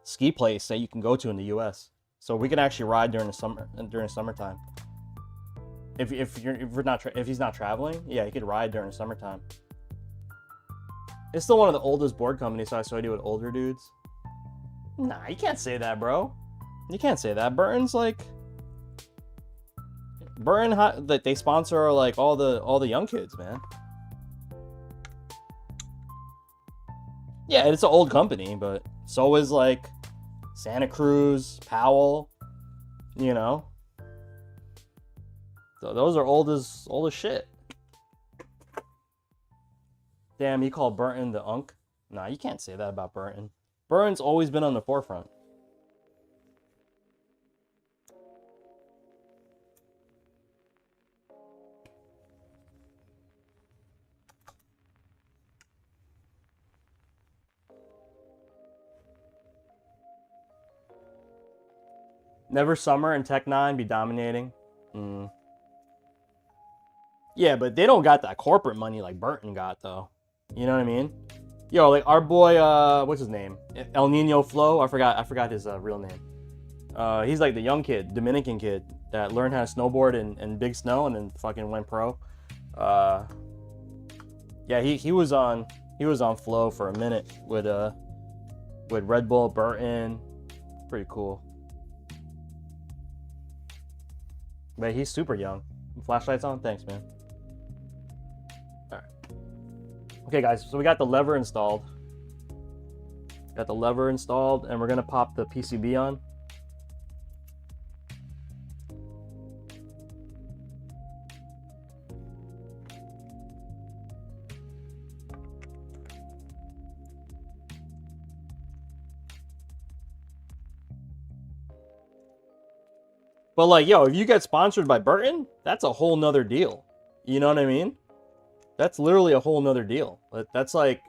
ski place that you can go to in the U.S. So we can actually ride during summertime. If he's not traveling, yeah, he could ride during summertime. It's still one of the oldest board companies, so I do with older dudes. Nah, you can't say that, bro. You can't say that. Burton's like that they sponsor like all the young kids, man. Yeah, it's an old company, but so is like Santa Cruz, Powell, you know. So those are old as shit. Damn, you call Burton the Unk? Nah, you can't say that about Burton. Burton's always been on the forefront. Never Summer and Tech 9 be dominating. Yeah, but they don't got that corporate money like Burton got, though. You know what I mean? Yo, like our boy, what's his name? El Nino Flo. I forgot his real name. He's like the young kid, Dominican kid that learned how to snowboard in Big Snow and then fucking went pro. Yeah, he was on Flow for a minute with Red Bull, Burton. Pretty cool. But he's super young. Flashlights on? Thanks, man. Alright. Okay, guys, so we got the lever installed. Got the lever installed, and we're going to pop the PCB on. But like, yo, if you get sponsored by Burton, that's a whole nother deal. You know what I mean? That's literally a whole nother deal. That's like,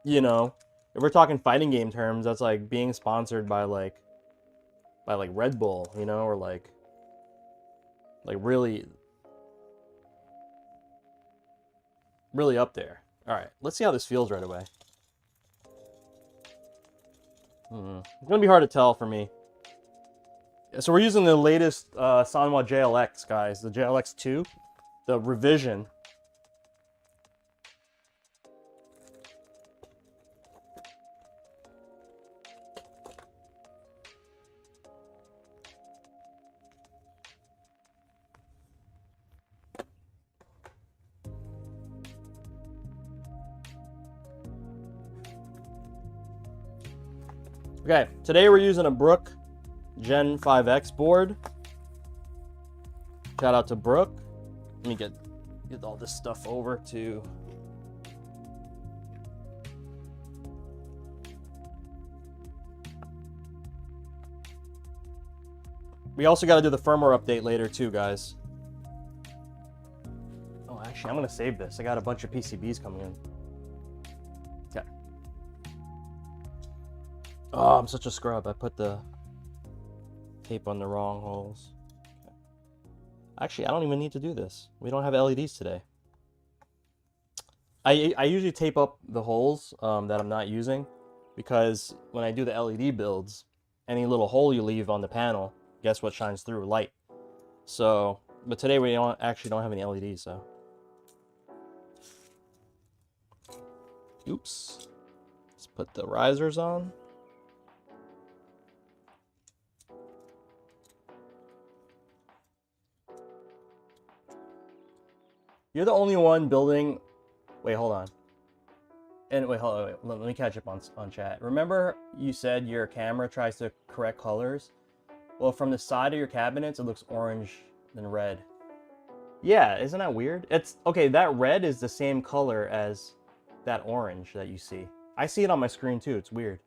you know, if we're talking fighting game terms, that's like being sponsored by like Red Bull, you know, or like really up there. All right, let's see how this feels right away. It's gonna be hard to tell for me. So we're using the latest Sanwa JLX, guys, the JLX 2, the revision. Okay, today we're using a Brook Gen 5X board. Shout out to Brook. Let me get all this stuff over to... We also got to do the firmware update later too, guys. Oh, actually, I'm going to save this. I got a bunch of PCBs coming in. Okay. Oh, I'm such a scrub. I put the tape on the wrong holes. Okay. Actually, I don't even need to do this. We don't have LEDs today. I usually tape up the holes that I'm not using, because when I do the LED builds, any little hole you leave on the panel, guess what shines through? Light. So, but today we actually don't have any LEDs, so. Oops. Let's put the risers on. You're the only one building... Wait, hold on. And wait, hold on, wait. Let me catch up on chat. Remember you said your camera tries to correct colors? Well, from the side of your cabinets, it looks orange than red. Yeah, isn't that weird? It's okay, that red is the same color as that orange that you see. I see it on my screen too, it's weird.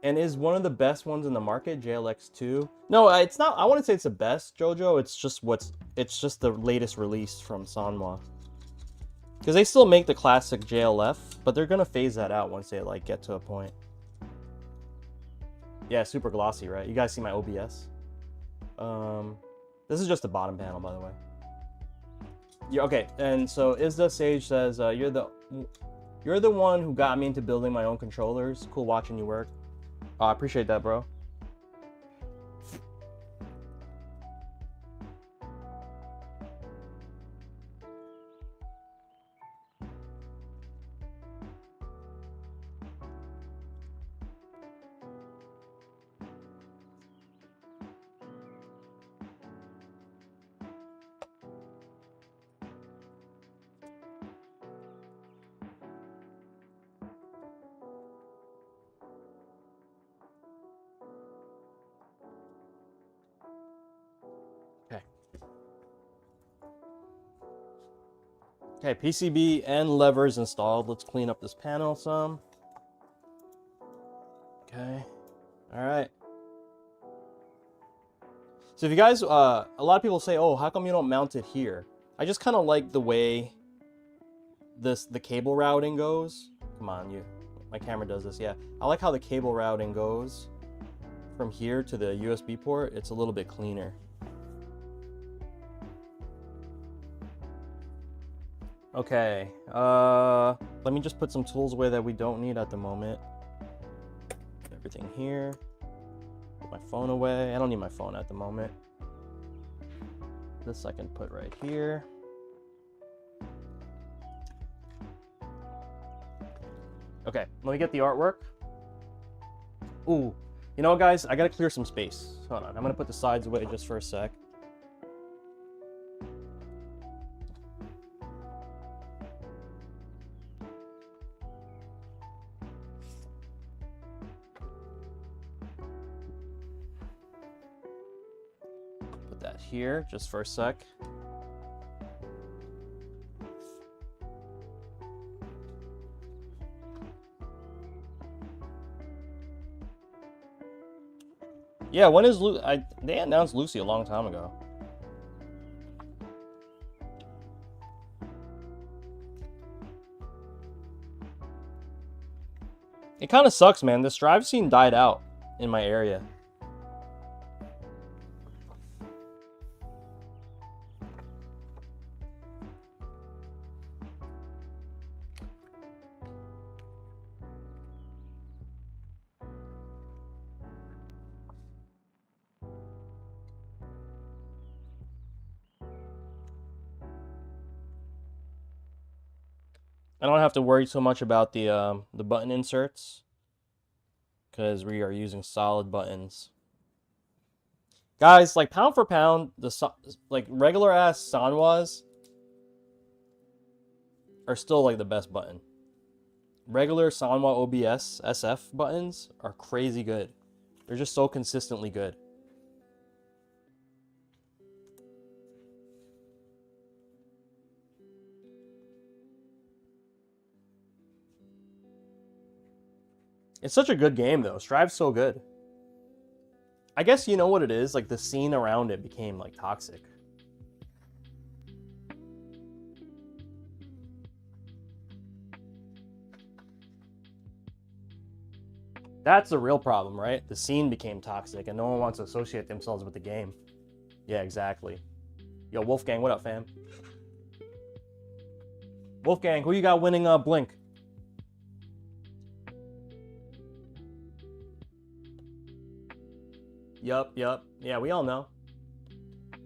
And is one of the best ones in the market, JLX2? No, it's not. I wouldn't say it's the best, Jojo. It's just the latest release from Sanwa. Because they still make the classic JLF, but they're gonna phase that out once they like get to a point. Yeah, super glossy, right? You guys see my OBS? This is just the bottom panel, by the way. Yeah, okay. And so Isda Sage says, "You're the one who got me into building my own controllers. Cool watching you work." Oh, I appreciate that, bro. Okay, PCB and levers installed. Let's clean up this panel some. Okay, all right. So if you guys, a lot of people say, oh, how come you don't mount it here? I just kind of like the way the cable routing goes. Come on, my camera does this, yeah. I like how the cable routing goes from here to the USB port. It's a little bit cleaner. Okay, let me just put some tools away that we don't need at the moment. Put everything here. Put my phone away. I don't need my phone at the moment. This I can put right here. Okay, let me get the artwork. Ooh, you know what, guys? I gotta clear some space. Hold on, I'm gonna put the sides away just for a sec. Here just for a sec. Yeah, when is they announced Lucy a long time ago. It kind of sucks, man. The Strive scene died out in my area. I don't have to worry so much about the button inserts because we are using solid buttons. Guys, like pound for pound, like regular ass Sanwas are still like the best button. Regular Sanwa OBS SF buttons are crazy good. They're just so consistently good. It's such a good game, though. Strive's so good. I guess you know what it is? Like, the scene around it became, like, toxic. That's the real problem, right? The scene became toxic, and no one wants to associate themselves with the game. Yeah, exactly. Yo, Wolfgang, what up, fam? Wolfgang, who you got winning Blink? Yup. Yeah, we all know.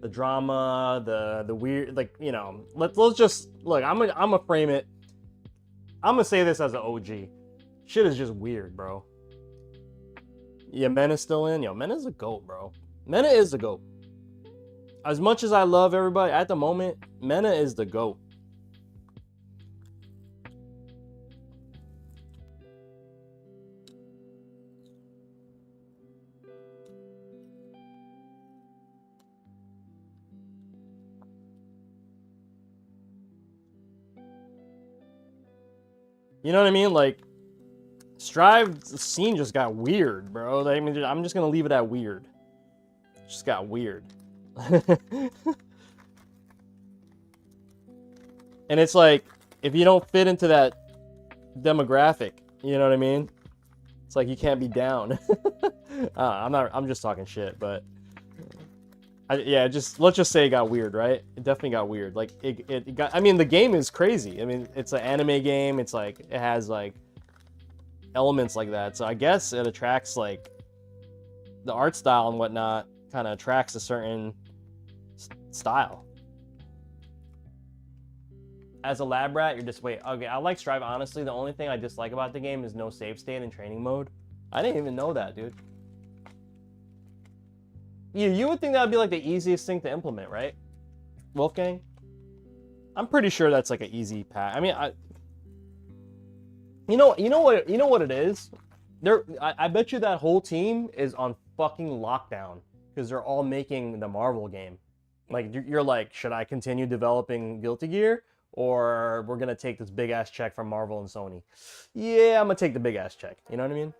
The drama, the weird, like, you know, let's just, look, I'm gonna frame it. I'm gonna say this as an OG. Shit is just weird, bro. Yeah, Mena's still in. Yo, Mena's a GOAT, bro. Mena is the GOAT. As much as I love everybody, at the moment, Mena is the GOAT. You know what I mean? Like, Strive's scene just got weird, bro. I mean, I'm just gonna leave it at weird. It just got weird. And it's like, if you don't fit into that demographic, you know what I mean? It's like you can't be down. I'm just talking shit, but yeah, let's just say it got weird, right? It definitely got weird. Like it got. I mean, the game is crazy. I mean, it's an anime game. It's like it has like elements like that. So I guess it attracts like the art style and whatnot. Kind of attracts a certain style. As a lab rat, you're just wait. Okay, I like Strive. Honestly, the only thing I dislike about the game is no save state in training mode. I didn't even know that, dude. You would think that would be like the easiest thing to implement, right, Wolfgang? I'm pretty sure that's like an easy path. I mean, you know what it is? I bet you that whole team is on fucking lockdown because they're all making the Marvel game. Like you're like, should I continue developing Guilty Gear, or we're gonna take this big ass check from Marvel and Sony? Yeah, I'm gonna take the big ass check. You know what I mean?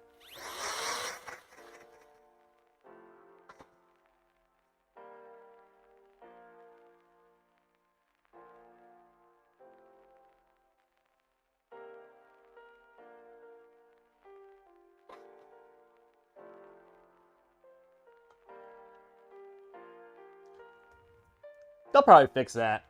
They'll probably fix that.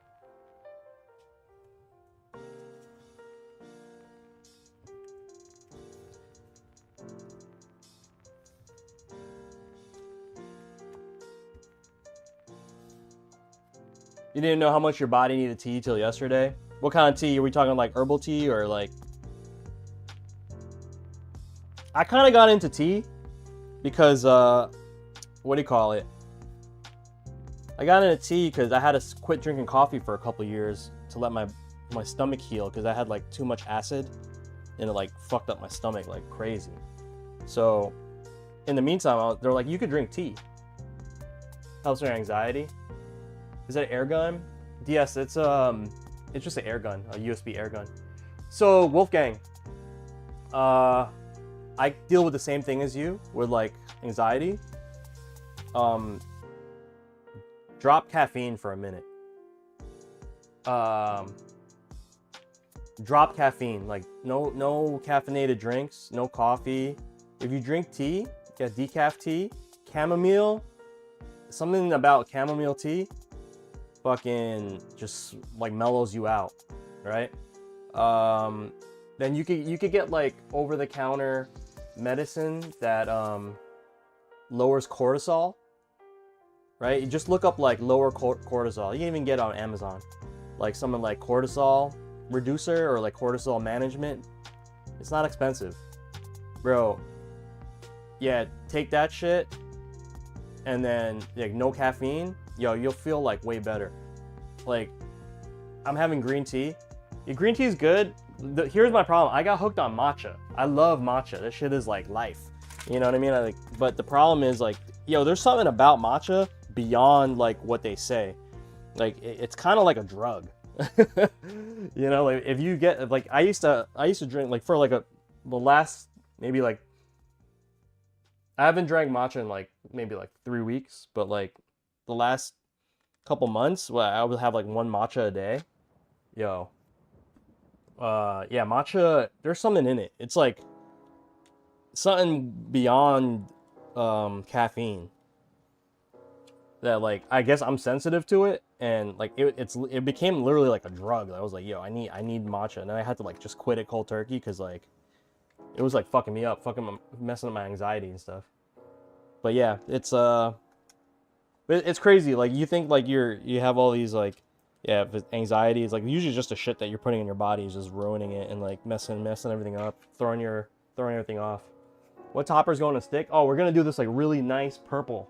You didn't know how much your body needed tea till yesterday? What kind of tea? Are we talking like herbal tea or like... I kind of got into tea because, what do you call it? I got into tea because I had to quit drinking coffee for a couple years to let my stomach heal because I had like too much acid and it like fucked up my stomach like crazy. So in the meantime, they're like, you could drink tea. Helps your anxiety. Is that an air gun? Yes, it's just an air gun, a USB air gun. So Wolfgang, I deal with the same thing as you with like anxiety. drop caffeine for a minute. Drop caffeine, like no caffeinated drinks, no coffee. If you drink tea, get decaf tea, chamomile, something about chamomile tea fucking just like mellows you out, right? Then you could get like over the counter medicine that lowers cortisol, right? You just look up like lower cortisol. You can even get on Amazon like something like cortisol reducer or like cortisol management. It's not expensive, bro. Yeah, take that shit and then like no caffeine, yo, you'll feel like way better. Like I'm having green tea. Yeah, green tea is good. Here's my problem. I got hooked on matcha. I love matcha. This shit is like life. You know what I mean? But the problem is like, yo, there's something about matcha beyond like what they say. Like it's kind of like a drug. You know, like if you get like I used to drink like for like the last maybe like I haven't drank matcha in like maybe like 3 weeks, but like the last couple months, well, I would have like one matcha a day. Yo, yeah, matcha. There's something in it. It's like something beyond caffeine. That like I guess I'm sensitive to it, and like it became literally like a drug. I was like, yo, I need matcha, and then I had to like just quit it cold turkey because like it was like fucking me up, messing up my anxiety and stuff. But yeah, it's crazy. Like you think like you have all these like yeah, anxiety is like usually just a shit that you're putting in your body is just ruining it and like messing everything up, throwing everything off. What topper's going to stick? Oh, we're gonna do this like really nice purple.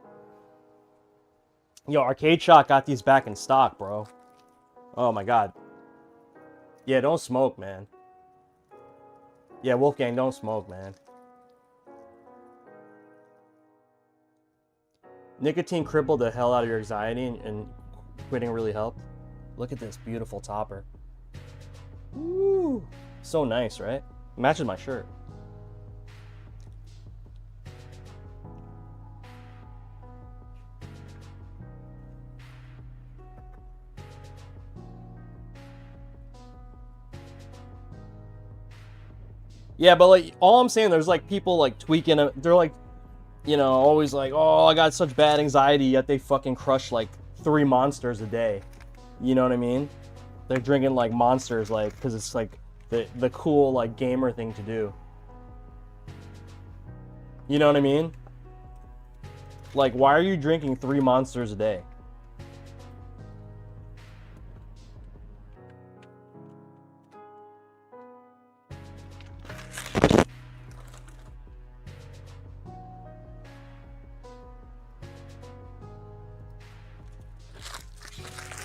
Yo, Arcade Shot got these back in stock, bro. Oh my god. Yeah, don't smoke, man. Yeah, Wolfgang, don't smoke, man. Nicotine crippled the hell out of your anxiety, and quitting really helped. Look at this beautiful topper. Woo! So nice, right? Matches my shirt. Yeah, but like all I'm saying, there's like people like tweaking it. They're like, you know, always like, oh, I got such bad anxiety, yet they fucking crush like 3 monsters a day. You know what I mean? They're drinking like monsters, like, because it's like the cool like gamer thing to do. You know what I mean? Like, why are you drinking 3 monsters a day?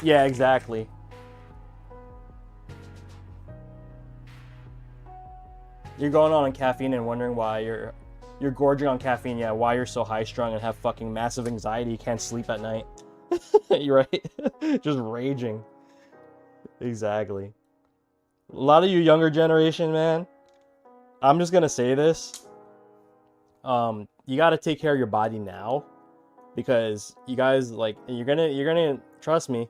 Yeah, exactly. You're going on caffeine and wondering why you're gorging on caffeine. Yeah, why you're so high strung and have fucking massive anxiety. You can't sleep at night. You're right. Just raging. Exactly. A lot of you younger generation, man. I'm just gonna say this. You gotta take care of your body now, because you guys like you're gonna trust me.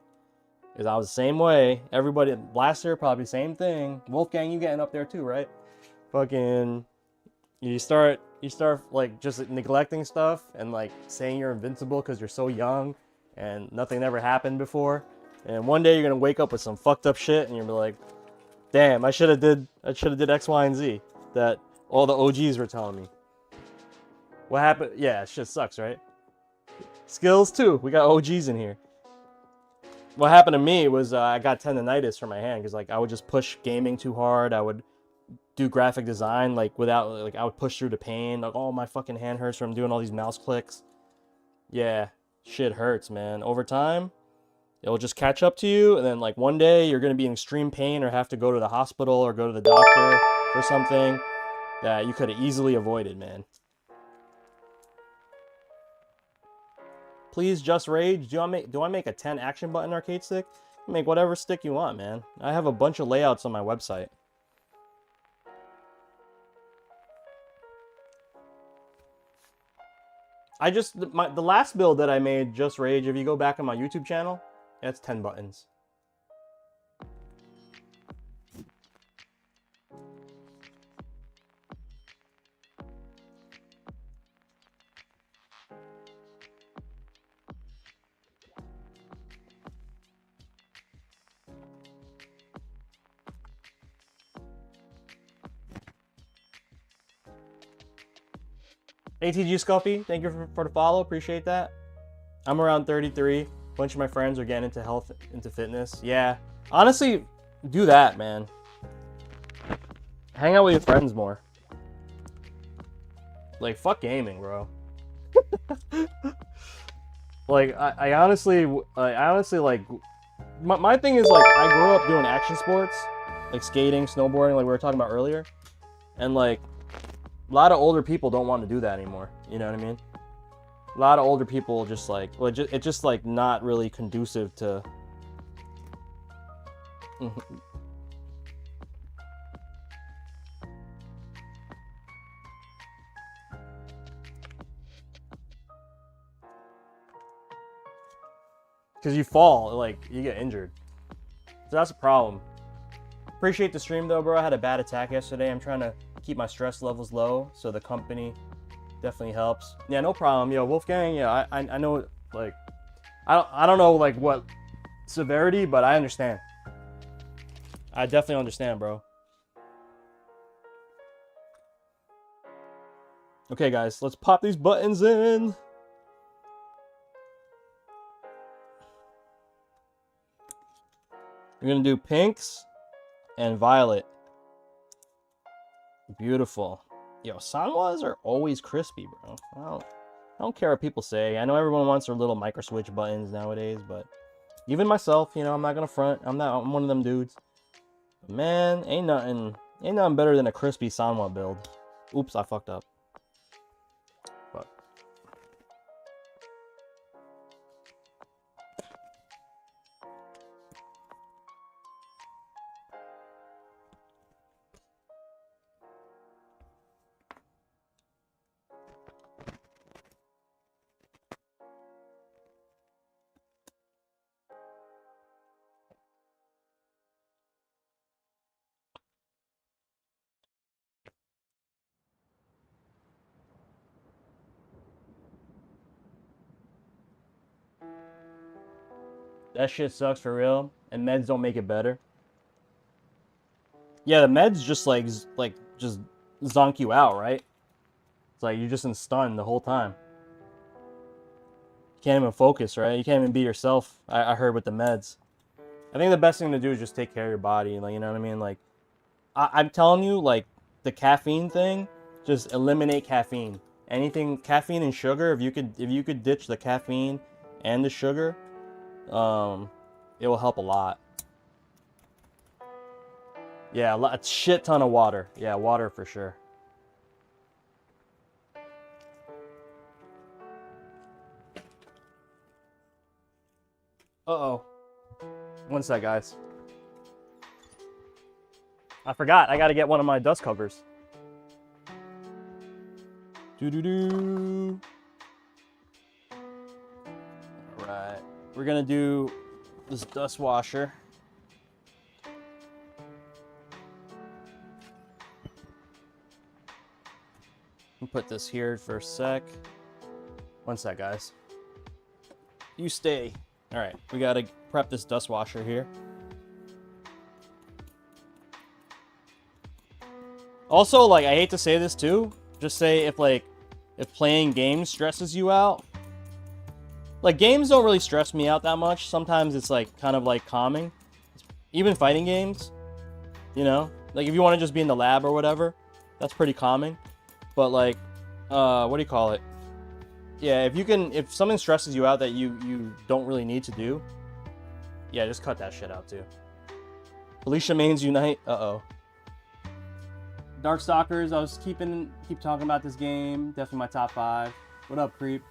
Because I was the same way. Everybody last year probably same thing. Wolfgang, you getting up there too, right? Fucking, you start like just neglecting stuff and like saying you're invincible because you're so young and nothing ever happened before. And one day you're gonna wake up with some fucked up shit and you're gonna be like, damn, I should have did X, Y, and Z that all the OGs were telling me. What happened? Yeah, shit sucks, right? Skills too. We got OGs in here. What happened to me was I got tendonitis from my hand because like I would just push gaming too hard. I would do graphic design like without like I would push through the pain. Like, oh, my fucking hand hurts from doing all these mouse clicks. Yeah, shit hurts, man. Over time, it'll just catch up to you, and then like one day you're gonna be in extreme pain or have to go to the hospital or go to the doctor for something that you could have easily avoided, man. Please just rage. Do I make a 10 action button arcade stick? Make whatever stick you want, man. I have a bunch of layouts on my website. I just the last build that I made, Just Rage. If you go back on my YouTube channel, that's 10 buttons. ATG Scuffy, thank you for the follow. Appreciate that. I'm around 33. A bunch of my friends are getting into health, into fitness. Yeah. Honestly, do that, man. Hang out with your friends more. Like, fuck gaming, bro. Like, I honestly, like, my thing is, like, I grew up doing action sports, like skating, snowboarding, like we were talking about earlier. And, like, a lot of older people don't want to do that anymore. You know what I mean? A lot of older people just like, well, it's just like not really conducive to. Because you fall, like, you get injured. So that's a problem. Appreciate the stream though, bro. I had a bad attack yesterday. I'm trying to keep my stress levels low, so the company definitely helps. Yeah, no problem. Yo, Wolfgang, yeah, I know, like, I don't know, like, what severity, but I understand. I definitely understand, bro. Okay, guys, let's pop these buttons in. We're gonna do pinks and violet. Beautiful. Yo, Sanwas are always crispy, bro. I don't care what people say. I know everyone wants their little micro switch buttons nowadays, but even myself, you know, I'm not gonna front. I'm one of them dudes. But man, ain't nothing better than a crispy Sanwa build. Oops, I fucked up. But that shit sucks for real, and meds don't make it better. Yeah, the meds just just zonk you out, right? It's like you're just in stun the whole time. You can't even focus, right? You can't even be yourself. I heard with the meds. I think the best thing to do is just take care of your body, like, you know what I mean? Like, I'm telling you, like, the caffeine thing, just eliminate caffeine. Anything caffeine and sugar, if you could ditch the caffeine and the sugar, it will help a lot. Yeah, a shit ton of water. Yeah, water for sure. Uh-oh. One sec, guys. I forgot. I gotta get one of my dust covers. Doo-doo-doo. Alright. We're gonna do this dust washer. I'll put this here for a sec. One sec, guys. You stay. Alright, we gotta prep this dust washer here. Also, like, I hate to say this too. Just say if playing games stresses you out. Like, games don't really stress me out that much. Sometimes it's like kind of like calming. Even fighting games, you know? Like, if you want to just be in the lab or whatever, that's pretty calming. But like, what do you call it? Yeah, if something stresses you out that you don't really need to do, yeah, just cut that shit out too. Felicia mains unite. Uh-oh. Darkstalkers, I was keep talking about this game. Definitely my top 5. What up, Creep?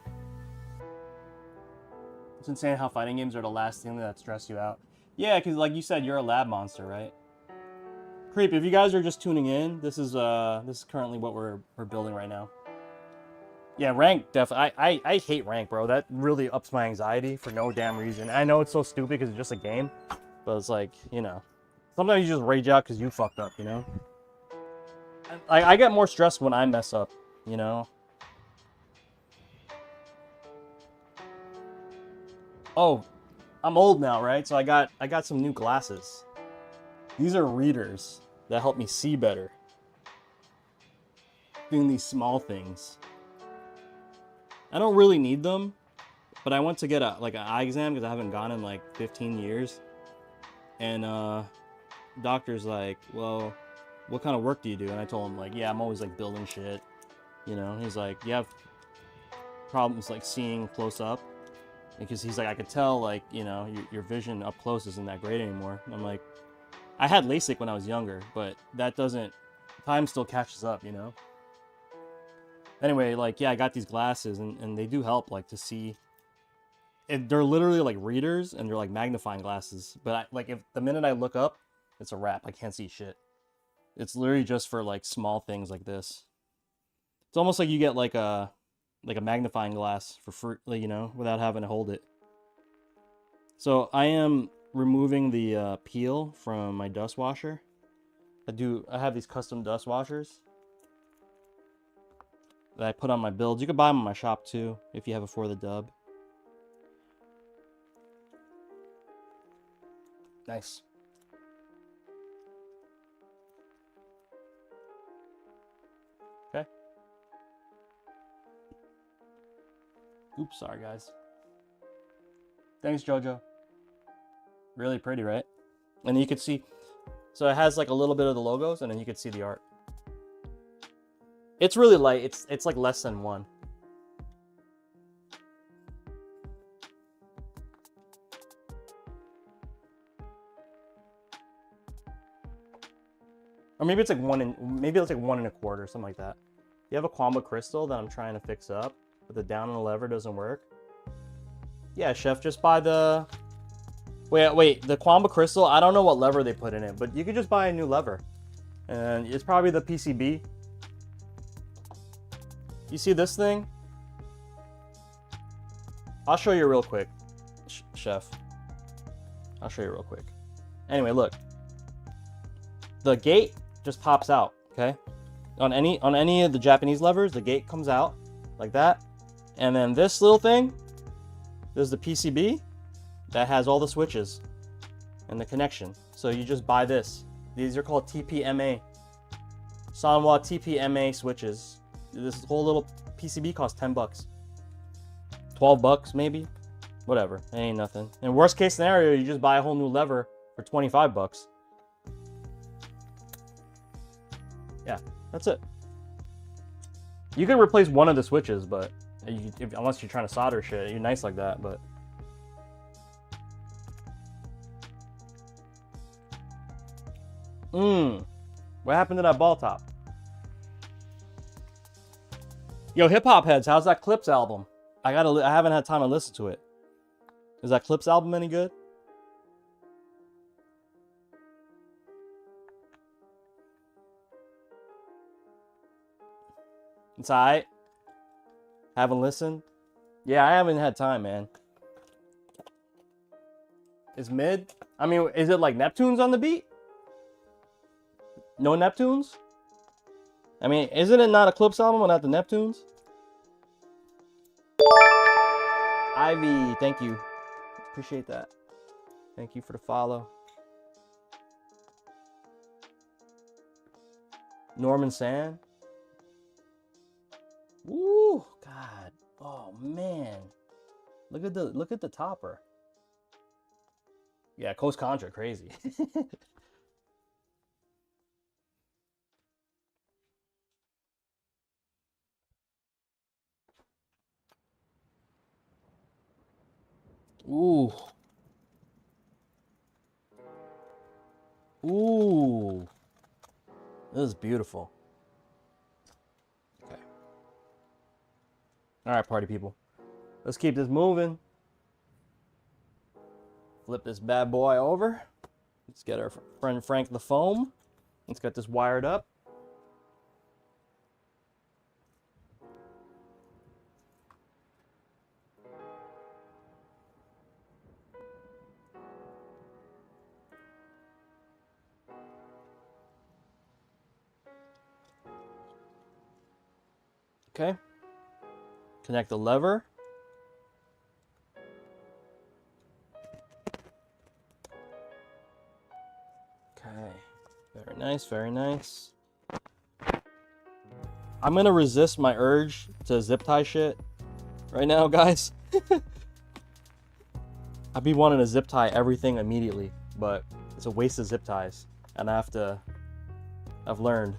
It's insane how fighting games are the last thing that stress you out. Yeah, because like you said, you're a lab monster, right? Creep, if you guys are just tuning in, this is currently what we're building right now. Yeah, rank definitely. I hate rank, bro. That really ups my anxiety for no damn reason. I know it's so stupid because it's just a game, but it's like, you know, sometimes you just rage out because you fucked up, you know? I get more stressed when I mess up, you know? Oh, I'm old now, right? So I got some new glasses. These are readers that help me see better. Doing these small things. I don't really need them, but I went to get an eye exam because I haven't gone in like 15 years. And doctor's like, well, what kind of work do you do? And I told him like, yeah, I'm always like building shit. You know, he's like, you have problems like seeing close up. Because he's like, I could tell like, you know, your vision up close isn't that great anymore. And I'm like, I had LASIK when I was younger, but that doesn't, time still catches up, you know? Anyway, like, yeah, I got these glasses and they do help like to see. They're literally like readers and they're like magnifying glasses. But like if the minute I look up, it's a wrap. I can't see shit. It's literally just for like small things like this. It's almost like you get like a magnifying glass for free, you know, without having to hold it. So I am removing the peel from my dust washer. I have these custom dust washers that I put on my builds. You can buy them on my shop too if you have a For the Dub. Nice. Okay. Oops, sorry guys. Thanks, Jojo. Really pretty, right? And you could see, so it has like a little bit of the logos, and then you could see the art. It's really light. It's like less than 1. Or maybe it's like 1.25, something like that. You have a Quamba crystal that I'm trying to fix up, but the down on the lever doesn't work. Yeah, chef, just buy the... Wait, the Quamba crystal, I don't know what lever they put in it, but you could just buy a new lever. And it's probably the PCB. You see this thing? I'll show you real quick, chef. I'll show you real quick. Anyway, look. The gate just pops out, okay? On any of the Japanese levers, the gate comes out like that. And then this little thing, this is the PCB that has all the switches and the connection. So you just buy this. These are called TPMA. Sanwa TPMA switches. This whole little PCB costs 10 bucks. 12 bucks maybe. Whatever. It ain't nothing. In worst case scenario, you just buy a whole new lever for 25 bucks. Yeah, that's it. You can replace one of the switches, but unless you're trying to solder shit, you're nice like that, but... What happened to that ball top? Yo, hip hop heads, how's that Clips album? I haven't had time to listen to it. Is that Clips album any good? It's alright. Haven't listened? Yeah, I haven't had time, man. It's mid? I mean, is it like Neptunes on the beat? No Neptunes? I mean, isn't it not a Clips album without the Neptunes? Ivy, thank you. Appreciate that. Thank you for the follow. Norman Sand. Woo, God. Oh man. Look at the topper. Yeah, Coast Contra, crazy. Ooh. Ooh. This is beautiful. Okay. All right, party people. Let's keep this moving. Flip this bad boy over. Let's get our friend Frank the foam. Let's get this wired up. Okay. Connect the lever. Okay. Very nice, very nice. I'm gonna resist my urge to zip tie shit right now, guys. I'd be wanting to zip tie everything immediately, but it's a waste of zip ties, and I've learned.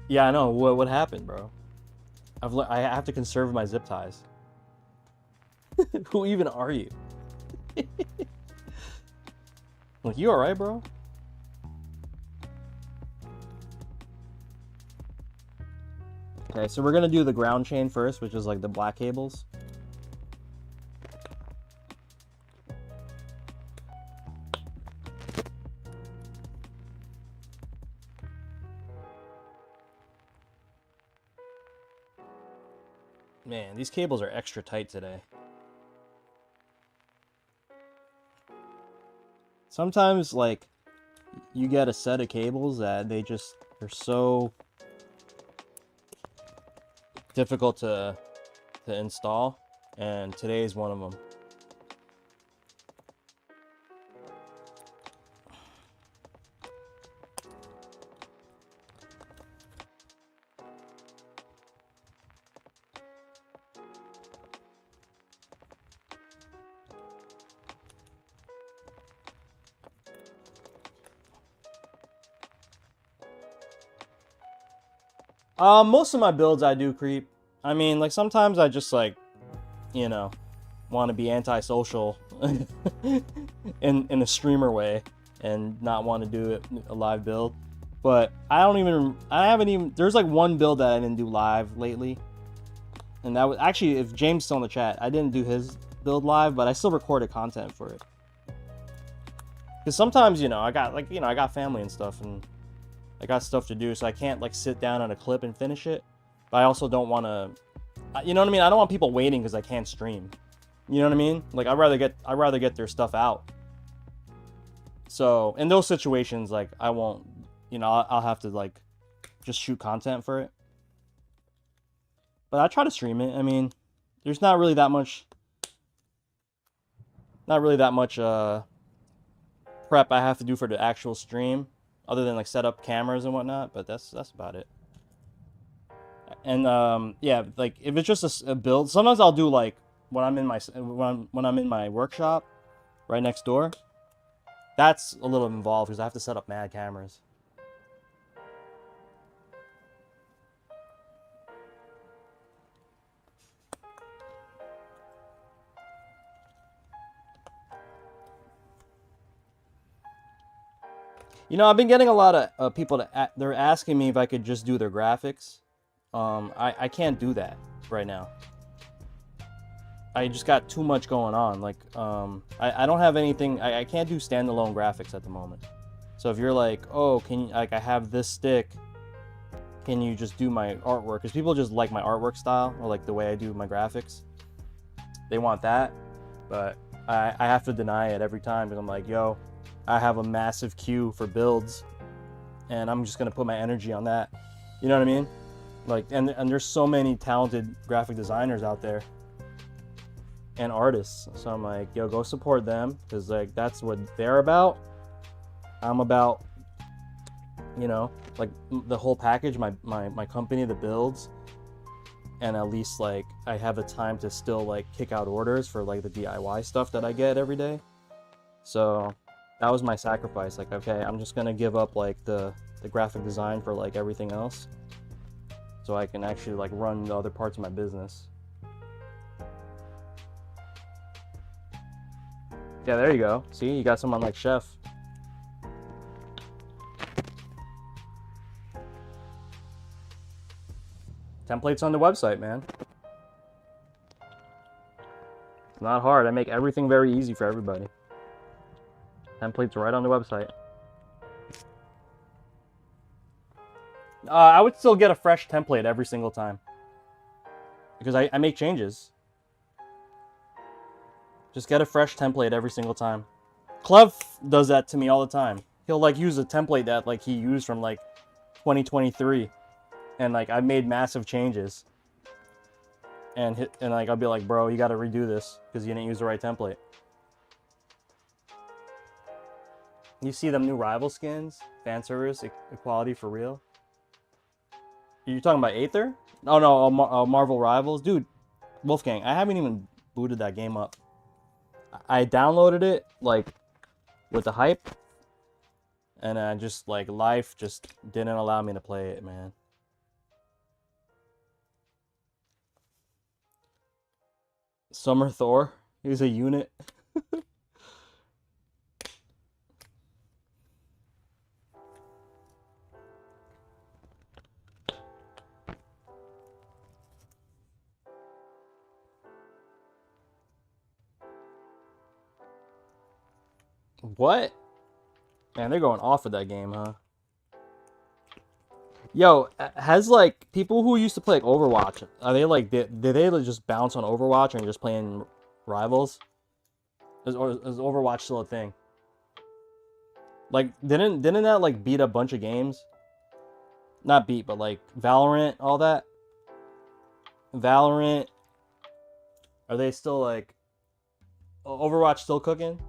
Yeah, I know. What happened, bro? I have to conserve my zip ties. Who even are you? Like, you alright, bro? Okay, so we're gonna do the ground chain first, which is like the black cables. Man, these cables are extra tight today. Sometimes, like, you get a set of cables that they're so difficult to install, and today is one of them. Most of my builds I do creep. I mean, like, sometimes I just, like, you know, want to be antisocial in a streamer way and not want to do a live build. But I haven't even, there's like one build that I didn't do live lately. And that was, actually, if James is still in the chat, I didn't do his build live, but I still recorded content for it. Because sometimes, you know, I got family and stuff, and I got stuff to do, so I can't, like, sit down on a clip and finish it. But I also don't want to, you know what I mean? I don't want people waiting because I can't stream. You know what I mean? Like, I'd rather get their stuff out. So in those situations, like, I won't, you know, I'll have to, like, just shoot content for it. But I try to stream it. I mean, there's not really that much prep I have to do for the actual stream, other than, like, set up cameras and whatnot. But that's about it. And yeah, like, if it's just a build, sometimes I'll do, like, when I'm in my workshop right next door. That's a little involved because I have to set up mad cameras. You know, I've been getting a lot of people they're asking me if I could just do their graphics. I can't do that right now. I just got too much going on. Like, I don't have anything. I can't do standalone graphics at the moment. So if you're like, oh, can you, like, I have this stick, can you just do my artwork? Because people just like my artwork style, or like the way I do my graphics. They want that, but I have to deny it every time because I'm like, yo, I have a massive queue for builds, and I'm just gonna put my energy on that. You know what I mean? Like, and there's so many talented graphic designers out there and artists. So I'm like, yo, go support them, because, like, that's what they're about. I'm about, you know, like, the whole package, my company, the builds, and at least, like, I have the time to still, like, kick out orders for, like, the DIY stuff that I get every day. So that was my sacrifice. Like, okay, I'm just gonna give up, like, the graphic design for, like, everything else, so I can actually, like, run the other parts of my business. Yeah, there you go. See, you got someone like Chef. Templates on the website, man. It's not hard. I make everything very easy for everybody. Templates right on the website. I would still get a fresh template every single time, because I make changes. Just get a fresh template every single time. Clev does that to me all the time. He'll like use a template that like he used from like 2023, and like I made massive changes. And like I'll be like, bro, you got to redo this because you didn't use the right template. You see them new rival skins, fan service, equality for real. Are you talking about Aether? Oh no, Marvel Rivals, dude. Wolfgang, I haven't even booted that game up. I downloaded it like with the hype, and I just like life just didn't allow me to play it, man. Summer Thor, he's a unit. What? Man, they're going off of that game, huh? Yo, has like people who used to play like Overwatch, are they like did they just bounce on Overwatch and just playing Rivals? Is Overwatch still a thing? Like didn't that like beat a bunch of games? Not beat, but like Valorant, all that. Valorant, are they still like Overwatch still cooking?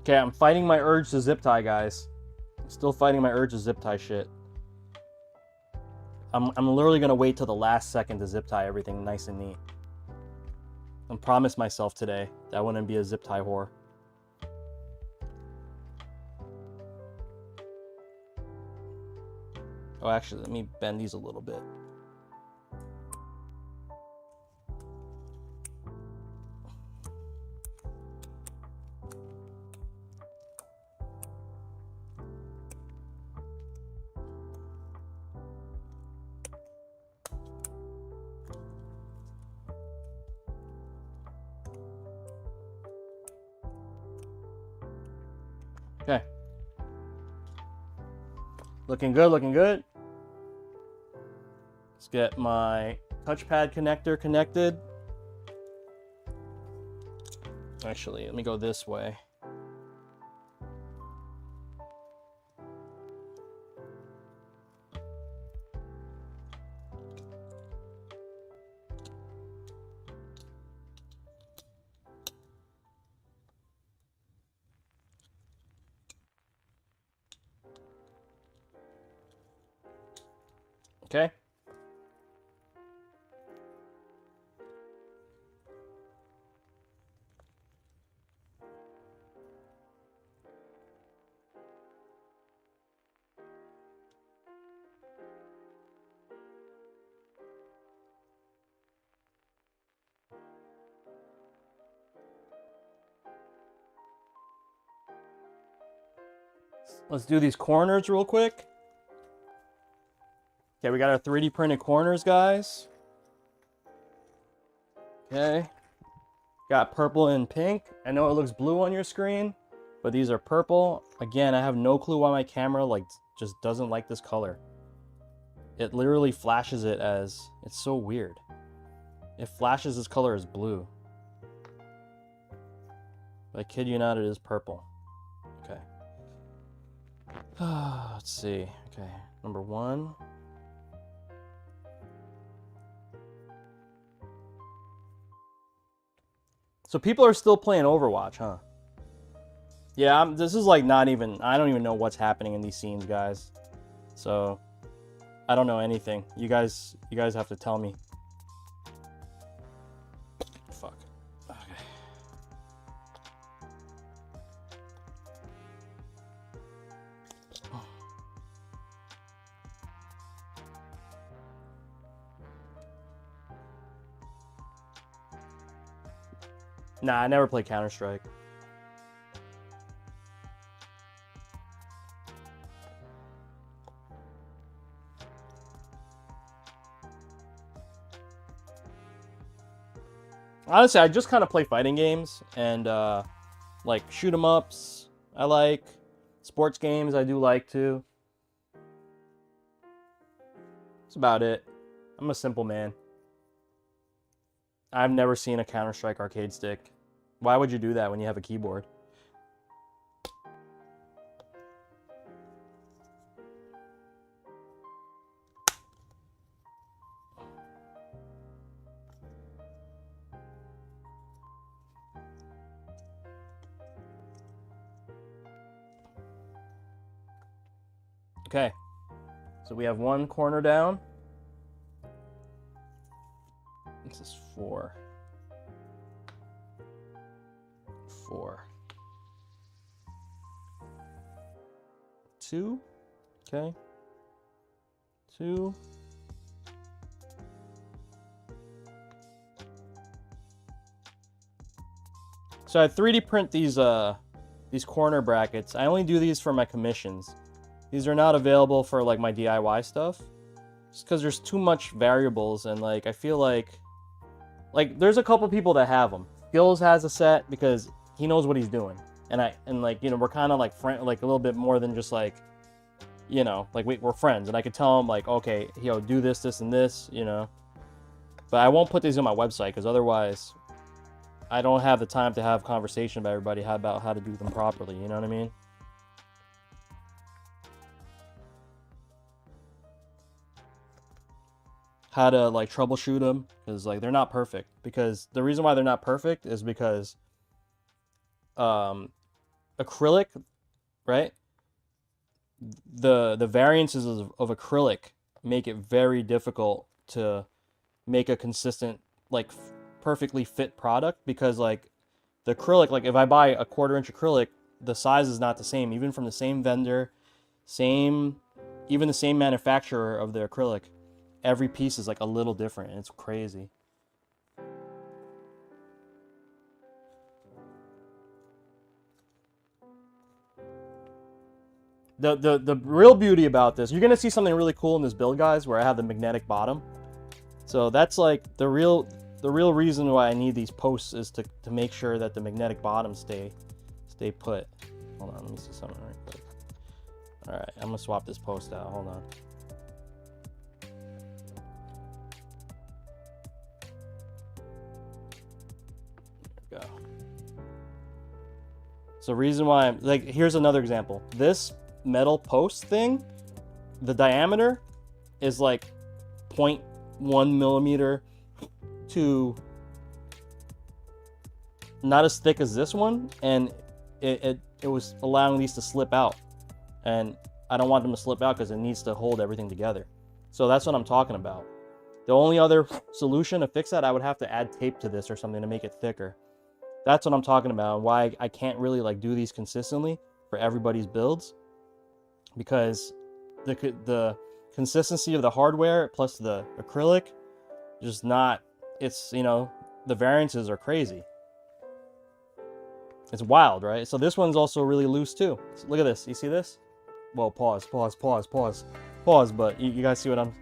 Okay, I'm fighting my urge to zip tie, guys. I'm still fighting my urge to zip tie shit. I'm literally gonna wait till the last second to zip tie everything nice and neat. I promised myself today that I wouldn't be a zip tie whore. Oh, actually, let me bend these a little bit. Okay. Looking good, looking good. Let's get my touchpad connector connected. Actually, let me go this way. Okay. Let's do these corners real quick. Okay, we got our 3D printed corners, guys. Okay. Got purple and pink. I know it looks blue on your screen, but these are purple. Again, I have no clue why my camera like just doesn't like this color. It literally flashes it as, it's so weird. It flashes this color as blue. But I kid you not, it is purple. Okay. Let's see. Okay, number 1. So people are still playing Overwatch, huh? Yeah, this is like not even, I don't even know what's happening in these scenes, guys. So, I don't know anything. You guys have to tell me. Fuck. Okay. Nah, I never played Counter-Strike. Honestly, I just kind of play fighting games and like shoot 'em ups. I like sports games. I do like too. That's about it. I'm a simple man. I've never seen a Counter-Strike arcade stick. Why would you do that when you have a keyboard? Okay, so we have one corner down. This is 4. 4. 2. Okay. 2. So I 3D print these corner brackets. I only do these for my commissions. These are not available for like my DIY stuff. Just because there's too much variables and like I feel like there's a couple people that have them. Gills has a set because he knows what he's doing. And like, you know, we're kind of like like a little bit more than just like, you know, like we're friends, and I could tell him like, okay, yo, do this, this, and this, you know. But I won't put these on my website because otherwise I don't have the time to have conversation about everybody about how to do them properly, you know what I mean? How to like troubleshoot them, because like they're not perfect. Because the reason why they're not perfect is because acrylic, right? The variances of acrylic make it very difficult to make a consistent, like perfectly fit product, because like the acrylic, like if I buy a 1/4 inch acrylic, the size is not the same, even from the same vendor, even the same manufacturer of the acrylic. Every piece is like a little different, and it's crazy. The real beauty about this, you're gonna see something really cool in this build, guys, where I have the magnetic bottom. So that's like the real reason why I need these posts, is to make sure that the magnetic bottoms stay put. Hold on, let me see something right quick. All right, I'm gonna swap this post out. Hold on. There we go. So reason why I'm like, here's another example. This metal post thing, the diameter is like 0.1 millimeter to not as thick as this one, and it was allowing these to slip out, and I don't want them to slip out because it needs to hold everything together. So that's what I'm talking about. The only other solution to fix that, I would have to add tape to this or something to make it thicker. That's what I'm talking about, and why I can't really like do these consistently for everybody's builds, because the consistency of the hardware plus the acrylic just not, it's, you know, the variances are crazy. It's wild, right? So this one's also really loose too. So look at this. You see this? Well, pause, but you guys see what I'm...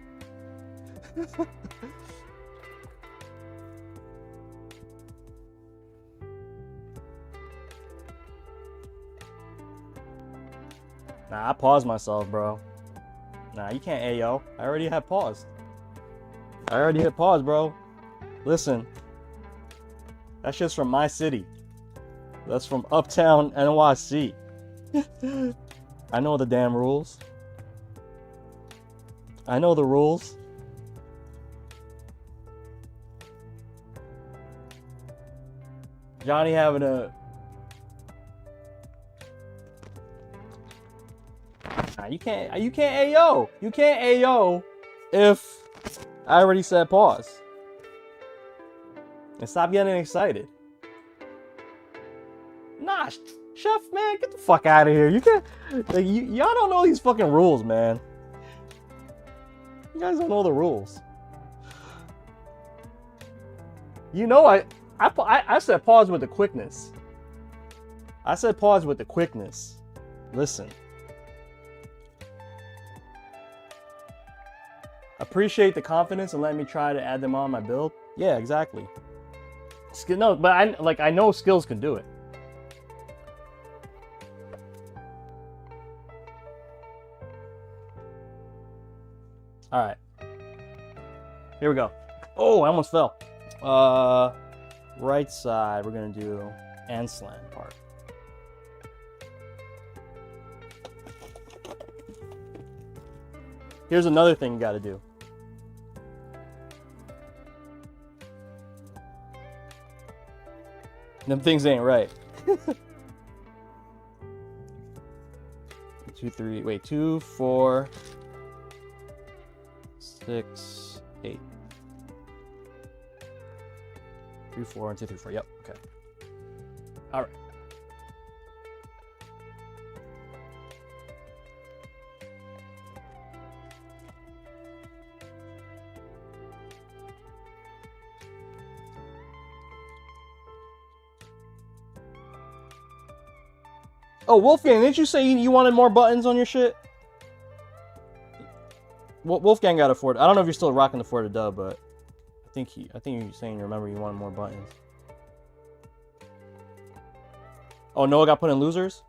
Nah, I paused myself, bro. Nah, you can't AO. I already had paused. I already hit pause, bro. Listen. That shit's from my city. That's from Uptown NYC. I know the damn rules. I know the rules. Johnny having a... Nah, you can't AO. You can't AO if I already said pause. And stop getting excited. Nah, Chef, man, get the fuck out of here. You can't, like, y'all don't know these fucking rules, man. You guys don't know the rules. You know, I said pause with the quickness. I said pause with the quickness. Listen. Appreciate the confidence and let me try to add them on my build. Yeah, exactly. No, but I know skills can do it. All right. Here we go. Oh, I almost fell. Right side, we're gonna do Anslan part. Here's another thing you gotta do. Them things ain't right. 2, 3, wait, 2, 4, 6, 8. 3, 4, 1, 2, 3, 4. Yep. Okay. All right. Oh, Wolfgang, didn't you say you wanted more buttons on your shit? Wolfgang got a Ford. I don't know if you're still rocking the Ford dub, but I think you're saying you remember you wanted more buttons. Oh, Noah got put in losers?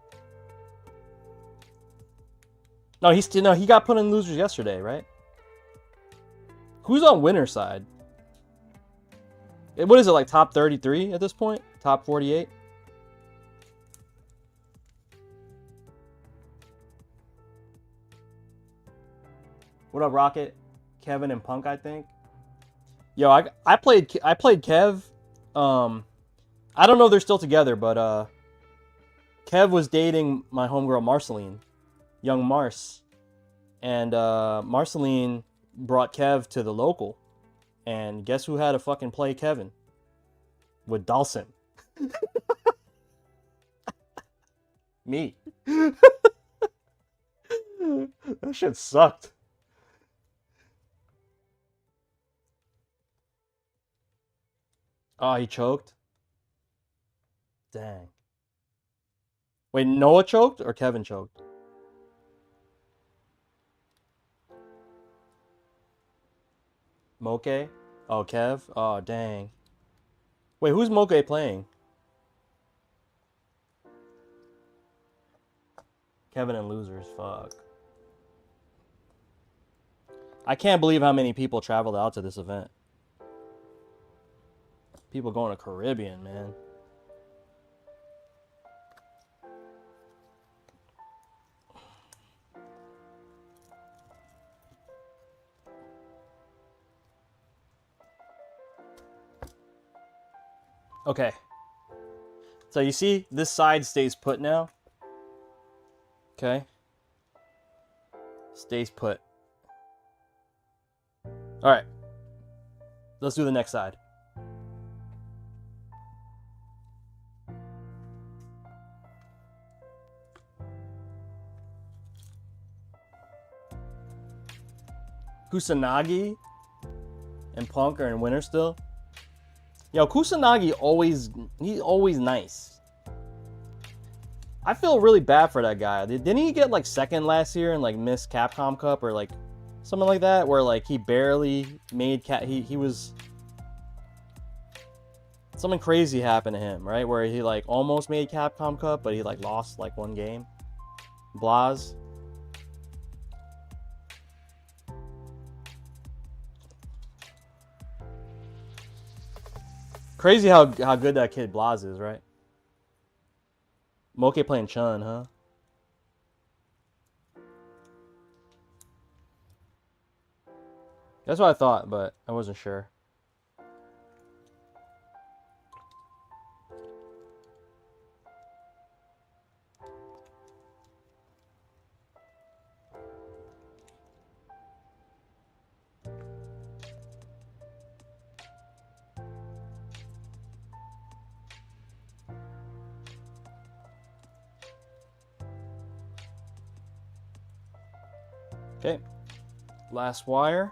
No, he got put in losers yesterday, right? Who's on winner side? What is it, like top 33 at this point? Top 48? What up, Rocket? Kevin and Punk, I think. Yo, I played Kev. I don't know if they're still together, but Kev was dating my homegirl Marceline, young Mars, and Marceline brought Kev to the local, and guess who had to fucking play Kevin? With Dawson. Me. That shit sucked. Oh, he choked? Dang. Wait, Noah choked or Kevin choked? Moke? Oh, Kev? Oh, dang. Wait, who's Moke playing? Kevin and losers, fuck. I can't believe how many people traveled out to this event. People going to Caribbean, man. Okay. So you see, this side stays put now. Okay. Stays put. All right. Let's do the next side. Kusanagi and Punk are in winner still. Yo, Kusanagi he's always nice. I feel really bad for that guy. Didn't he get like second last year and like miss Capcom Cup or like something like that, where like he barely made he was something crazy happened to him, right? Where he like almost made Capcom Cup, but he like lost like one game. Blaz. Crazy how good that kid Blaz is, right? Moke playing Chun, huh? That's what I thought, but I wasn't sure. Okay, last wire.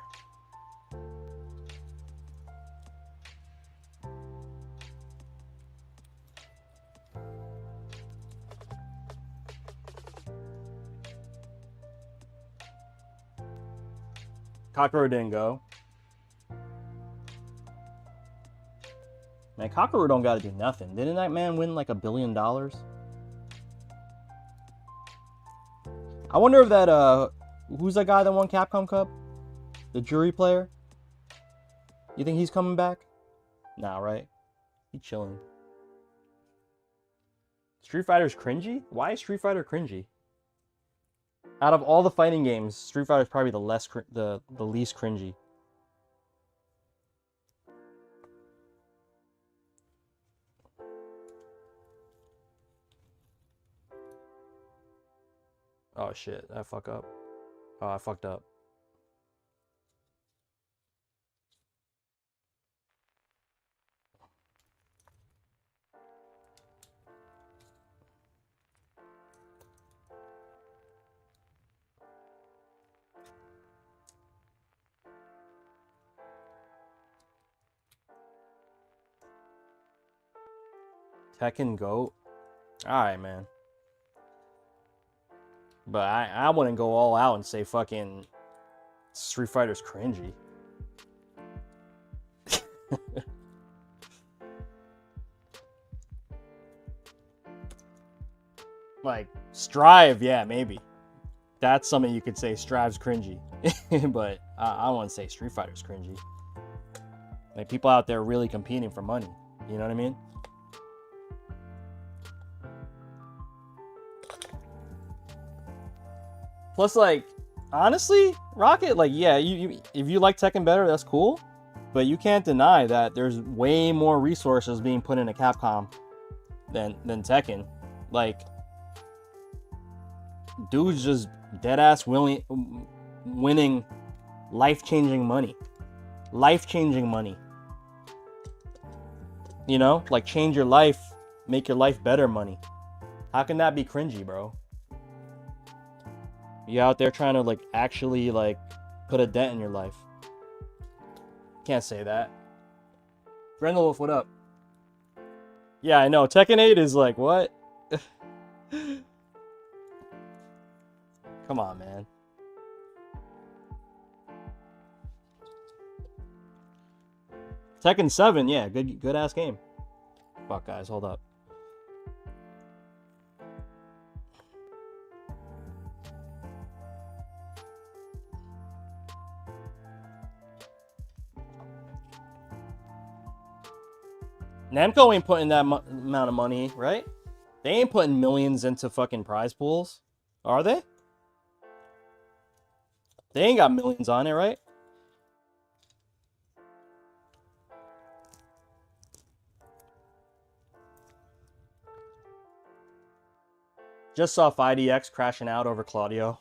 Cockroach didn't go. Man, Kakaru don't gotta do nothing. Didn't that man win like $1 billion? I wonder if that, who's that guy that won Capcom Cup? The jury player? You think he's coming back? Nah, right? He's chilling. Street Fighter's cringy? Why is Street Fighter cringy? Out of all the fighting games, Street Fighter is probably the least cringy. Oh shit, I fuck up. Oh, I fucked up. Tekken GOAT? Alright, man. But I wouldn't go all out and say fucking Street Fighter's cringy. Like, Strive, yeah, maybe. That's something you could say Strive's cringy. But I wouldn't say Street Fighter's cringy. Like, people out there really competing for money. You know what I mean? Plus, like, honestly, Rocket, like, yeah, if you like Tekken better, that's cool. But you can't deny that there's way more resources being put into Capcom than Tekken. Like, dude's just dead-ass winning life-changing money. Life-changing money. You know? Like, change your life, make your life better money. How can that be cringy, bro? You out there trying to, like, actually, like, put a dent in your life. Can't say that. Brendolf, what up? Yeah, I know. Tekken 8 is like, what? Come on, man. Tekken 7, yeah, good ass game. Fuck, guys, hold up. Namco ain't putting that amount of money, right? They ain't putting millions into fucking prize pools, are they? They ain't got millions on it, right? Just saw 5DX crashing out over Claudio.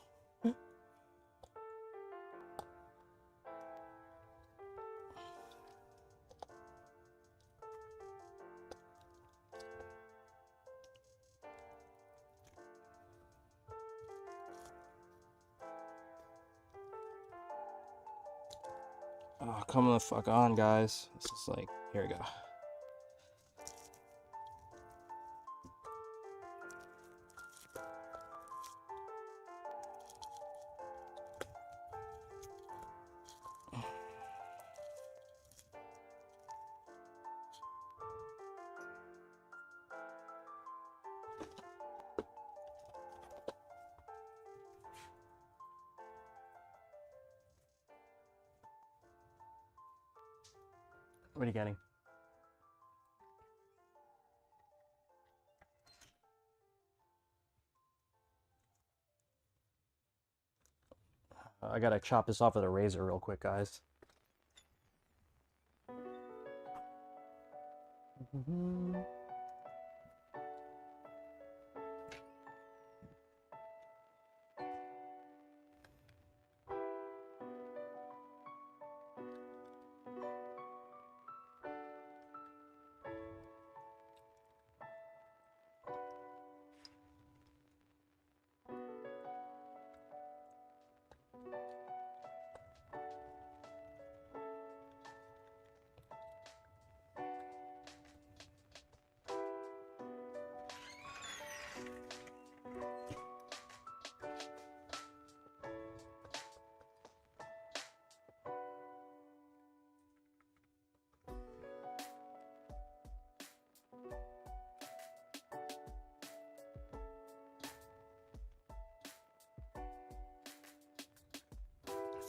Oh, come the fuck on, guys. This is like, here we go. What are you getting? I gotta chop this off with a razor real quick, guys.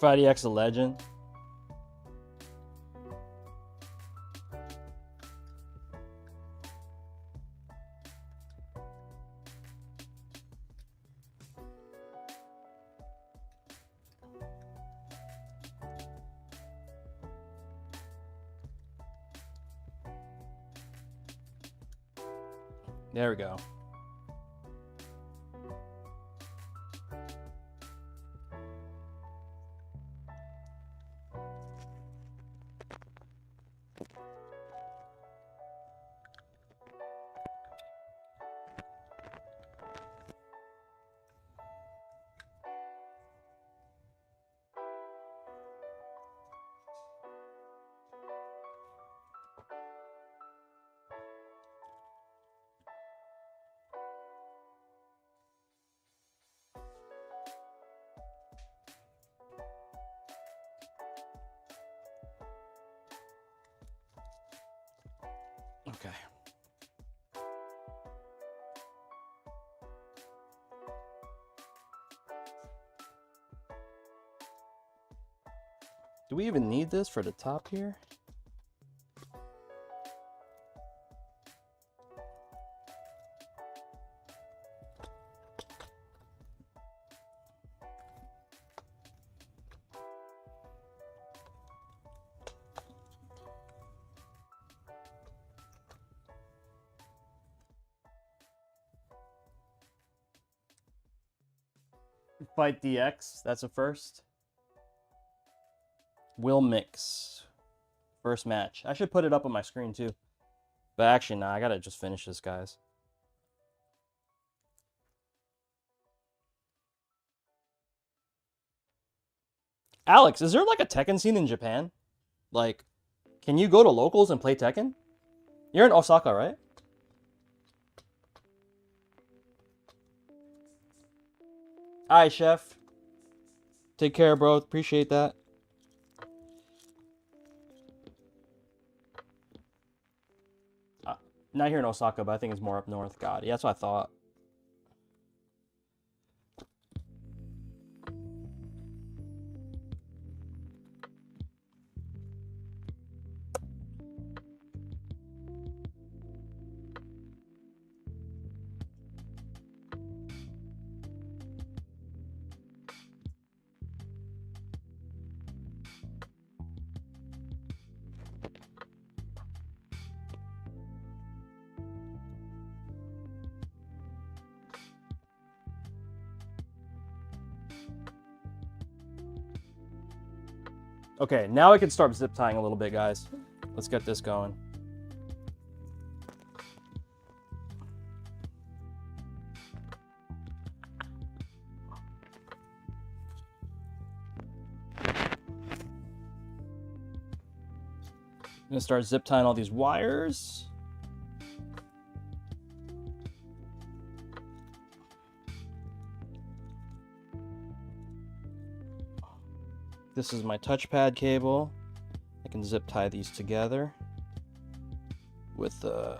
Fighty X a legend. There we go. Okay. Do we even need this for the top here? Fight DX, that's a first. Will Mix. First match. I should put it up on my screen too. But actually, nah, I gotta just finish this, guys. Alex, is there like a Tekken scene in Japan? Like, can you go to locals and play Tekken? You're in Osaka, right? Alright, chef. Take care, bro. Appreciate that. Not here in Osaka, but I think it's more up north. God, yeah, that's what I thought. Okay, now I can start zip tying a little bit, guys. Let's get this going. I'm gonna start zip tying all these wires. This is my touchpad cable. I can zip tie these together with the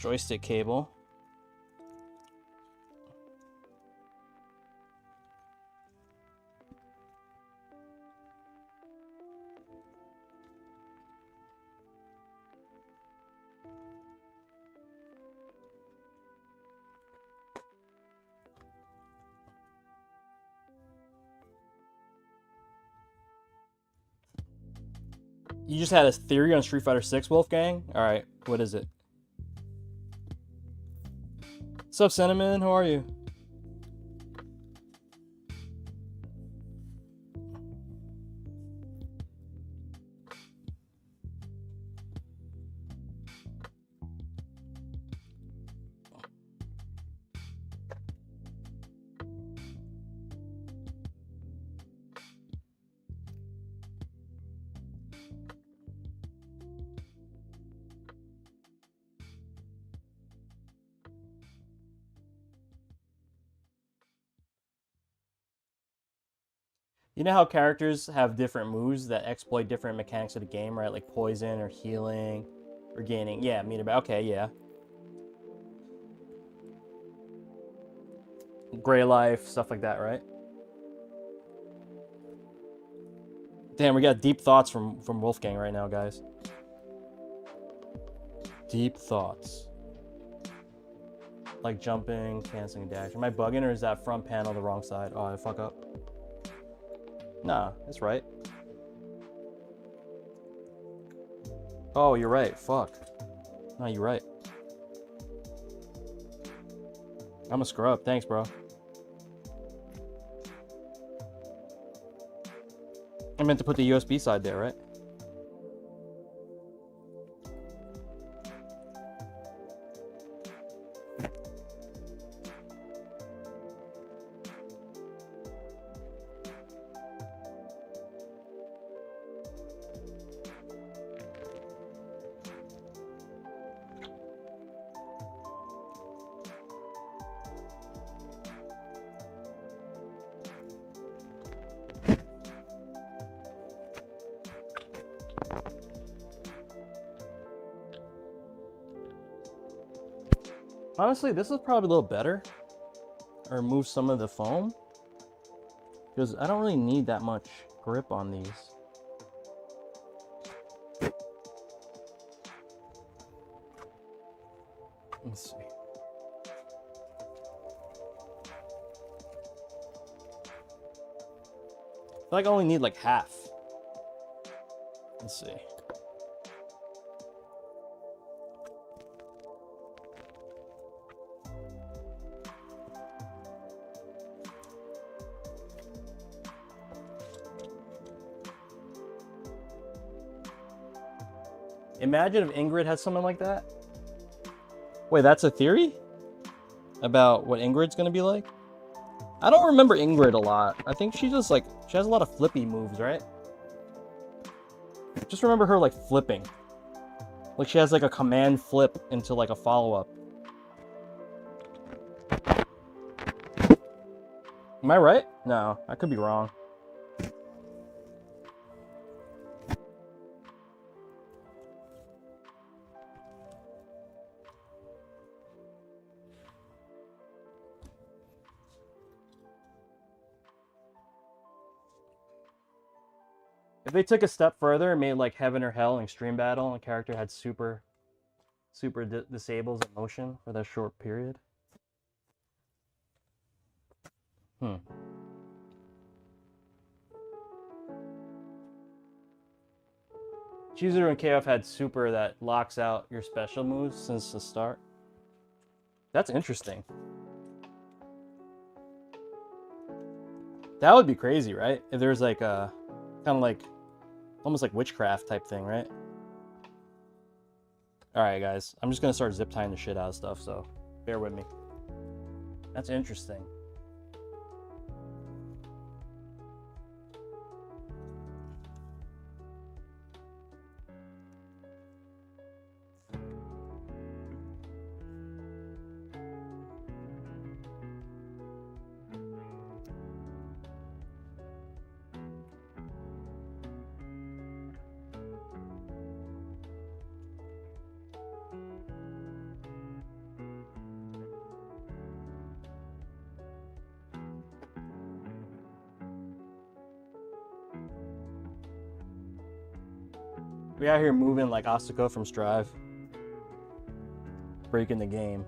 joystick cable. You just had a theory on Street Fighter 6, Wolfgang? Alright, what is it? What's up, Cinnamon? How are you? You know how characters have different moves that exploit different mechanics of the game, right? Like poison or healing or gaining. Yeah, meter back. Okay, yeah. Gray life, stuff like that, right? Damn, we got deep thoughts from Wolfgang right now, guys. Deep thoughts. Like jumping, canceling dash. Am I bugging or is that front panel the wrong side? Oh, I fuck up. Nah, that's right. Oh, you're right. Fuck. No, you're right. I'm a scrub. Thanks, bro. I meant to put the USB side there, right? Honestly, this is probably a little better. Or remove some of the foam. Because I don't really need that much grip on these. Let's see. I feel like I only need like half. Let's see. Imagine if Ingrid had something like that. Wait, that's a theory? About what Ingrid's gonna be like? I don't remember Ingrid a lot. I think she just like, she has a lot of flippy moves, right? Just remember her like flipping. Like she has like a command flip into like a follow-up. Am I right? No, I could be wrong. If they took a step further and made like Heaven or Hell and Extreme Battle and a character had super disables in motion for that short period. Chooser and KF had super that locks out your special moves since the start. That's interesting. That would be crazy, right? If there's like a kind of like almost like witchcraft type thing, right? Alright guys, I'm just gonna start zip tying the shit out of stuff, so bear with me. That's interesting. We out here moving like Asuka from Strive. Breaking the game.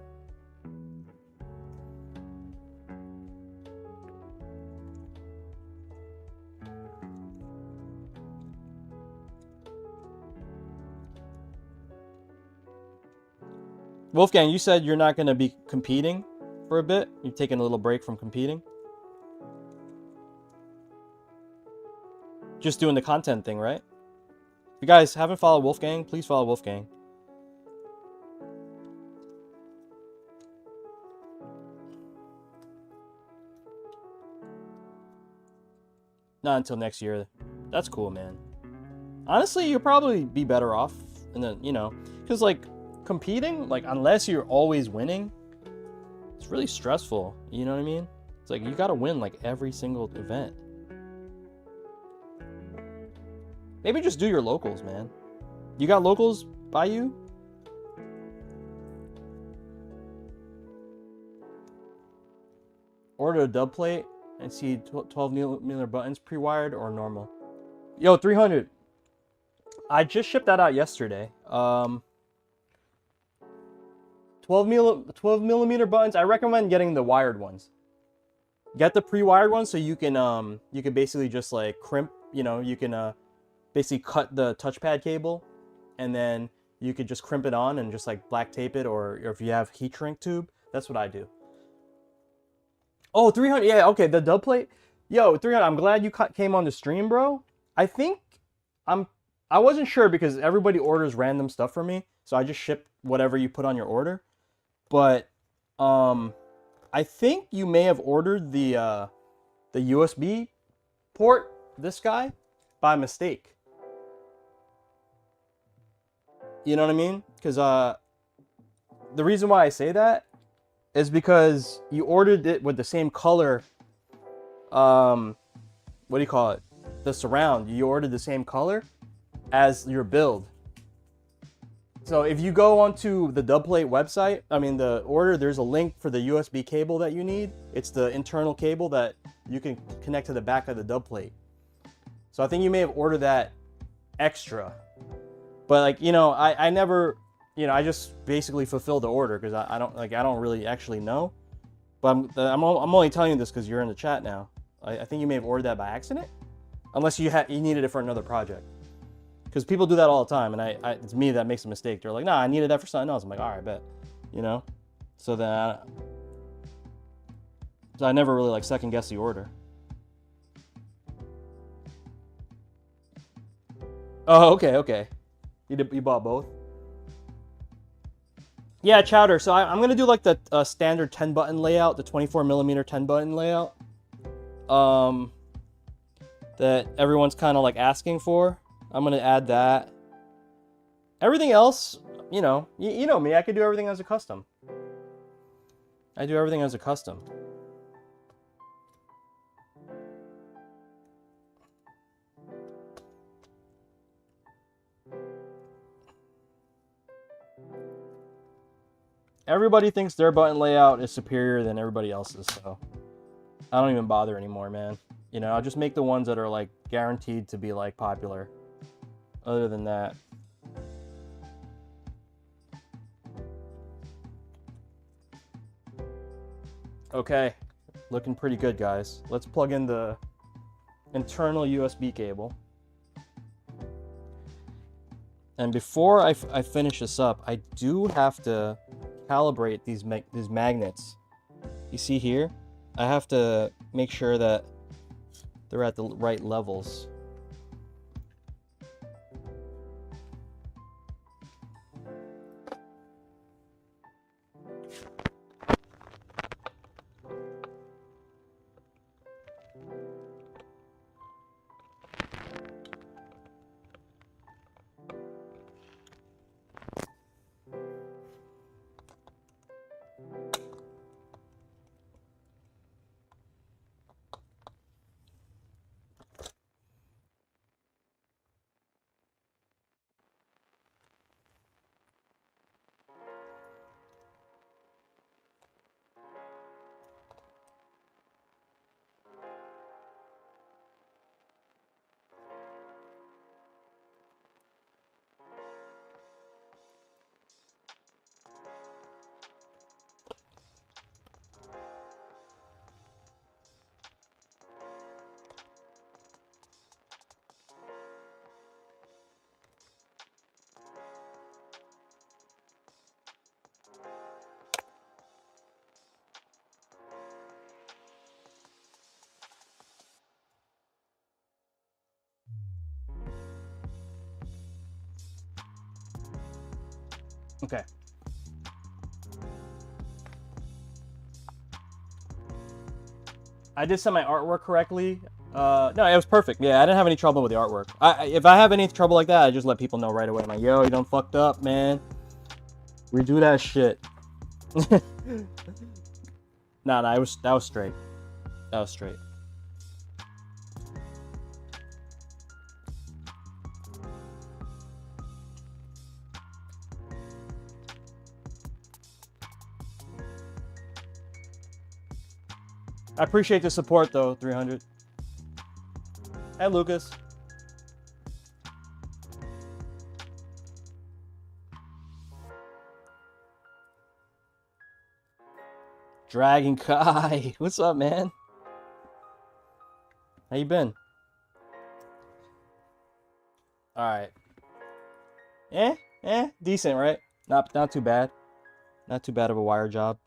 Wolfgang, you said you're not going to be competing for a bit? You're taking a little break from competing? Just doing the content thing, right? If you guys haven't followed Wolfgang, please follow Wolfgang. Not until next year. That's cool, man. Honestly, you'll probably be better off. And then, you know, because like competing, like unless you're always winning, it's really stressful. You know what I mean? It's like you got to win like every single event. Maybe just do your locals, man. You got locals by you? Order a dub plate and see 12 millimeter buttons pre-wired or normal. Yo, 300. I just shipped that out yesterday. 12 millimeter buttons. I recommend getting the wired ones. Get the pre-wired ones so you can basically just like crimp, you know, you can basically cut the touchpad cable, and then you could just crimp it on and just like black tape it, or if you have heat shrink tube, that's what I do. Oh, 300. Yeah, okay, the dub plate. Yo, 300. I'm glad you came on the stream, bro. I think I wasn't sure because everybody orders random stuff for me, so I just ship whatever you put on your order. But I think you may have ordered the USB port, this guy, by mistake. You know what I mean? Because the reason why I say that is because you ordered it with the same color. What do you call it? The surround. You ordered the same color as your build. So if you go onto the dubplate website, I mean the order, there's a link for the USB cable that you need. It's the internal cable that you can connect to the back of the dubplate. So I think you may have ordered that extra. But like, you know, I never, you know, I just basically fulfilled the order because I don't really actually know. But I'm only telling you this because you're in the chat now. I think you may have ordered that by accident, unless you needed it for another project. Because people do that all the time, and it's me that makes a mistake. They're like, nah, I needed that for something else. I'm like, all right, bet, you know. So then, I never really like second guess the order. Oh, okay. You bought both? Yeah, Chowder. So I'm gonna do like the standard 10 button layout, the 24 millimeter 10 button layout. That everyone's kind of like asking for. I'm gonna add that. Everything else, you know, you know me. I could do everything as a custom. I do everything as a custom. Everybody thinks their button layout is superior than everybody else's, so I don't even bother anymore, man. You know, I'll just make the ones that are like guaranteed to be like popular. Other than that, okay, looking pretty good, guys. Let's plug in the internal USB cable. And before I finish this up, I do have to calibrate these magnets. You see here, I have to make sure that they're at the right levels. Okay. I did set my artwork correctly. No, it was perfect. Yeah, I didn't have any trouble with the artwork. If I have any trouble like that, I just let people know right away. I'm like, yo, you done fucked up, man. Redo that shit. Nah, that was straight. That was straight. I appreciate the support though, 300. Hey, Lucas. Dragon Kai, what's up, man? How you been? All right. Decent, right? Not too bad. Not too bad of a wire job.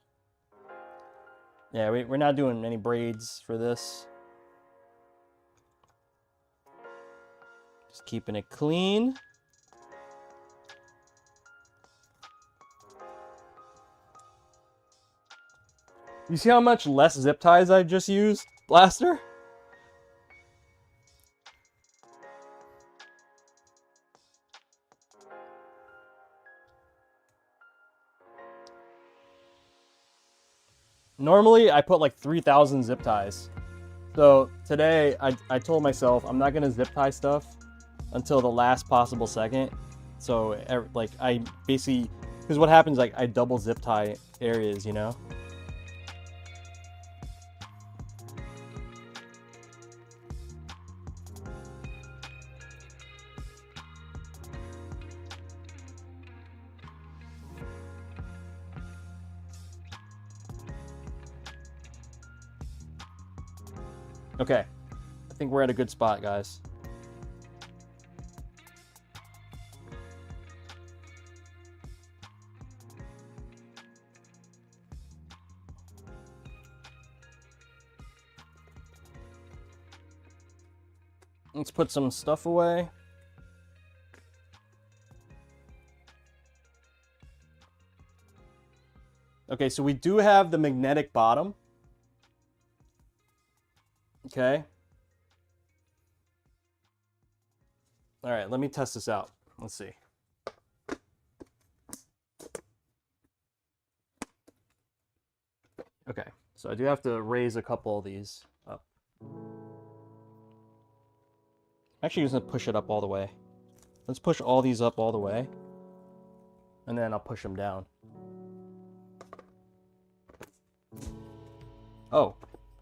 Yeah, we're not doing any braids for this. Just keeping it clean. You see how much less zip ties I just used, Blaster? Normally, I put like 3,000 zip ties. So today, I told myself I'm not gonna zip tie stuff until the last possible second. So like I basically, because what happens, like I double zip tie areas, you know? Okay, I think we're at a good spot, guys. Let's put some stuff away. Okay, so we do have the magnetic bottom. Okay. All right, let me test this out. Let's see. Okay, so I do have to raise a couple of these up. Actually, just gonna push it up all the way. Let's push all these up all the way. And then I'll push them down. Oh,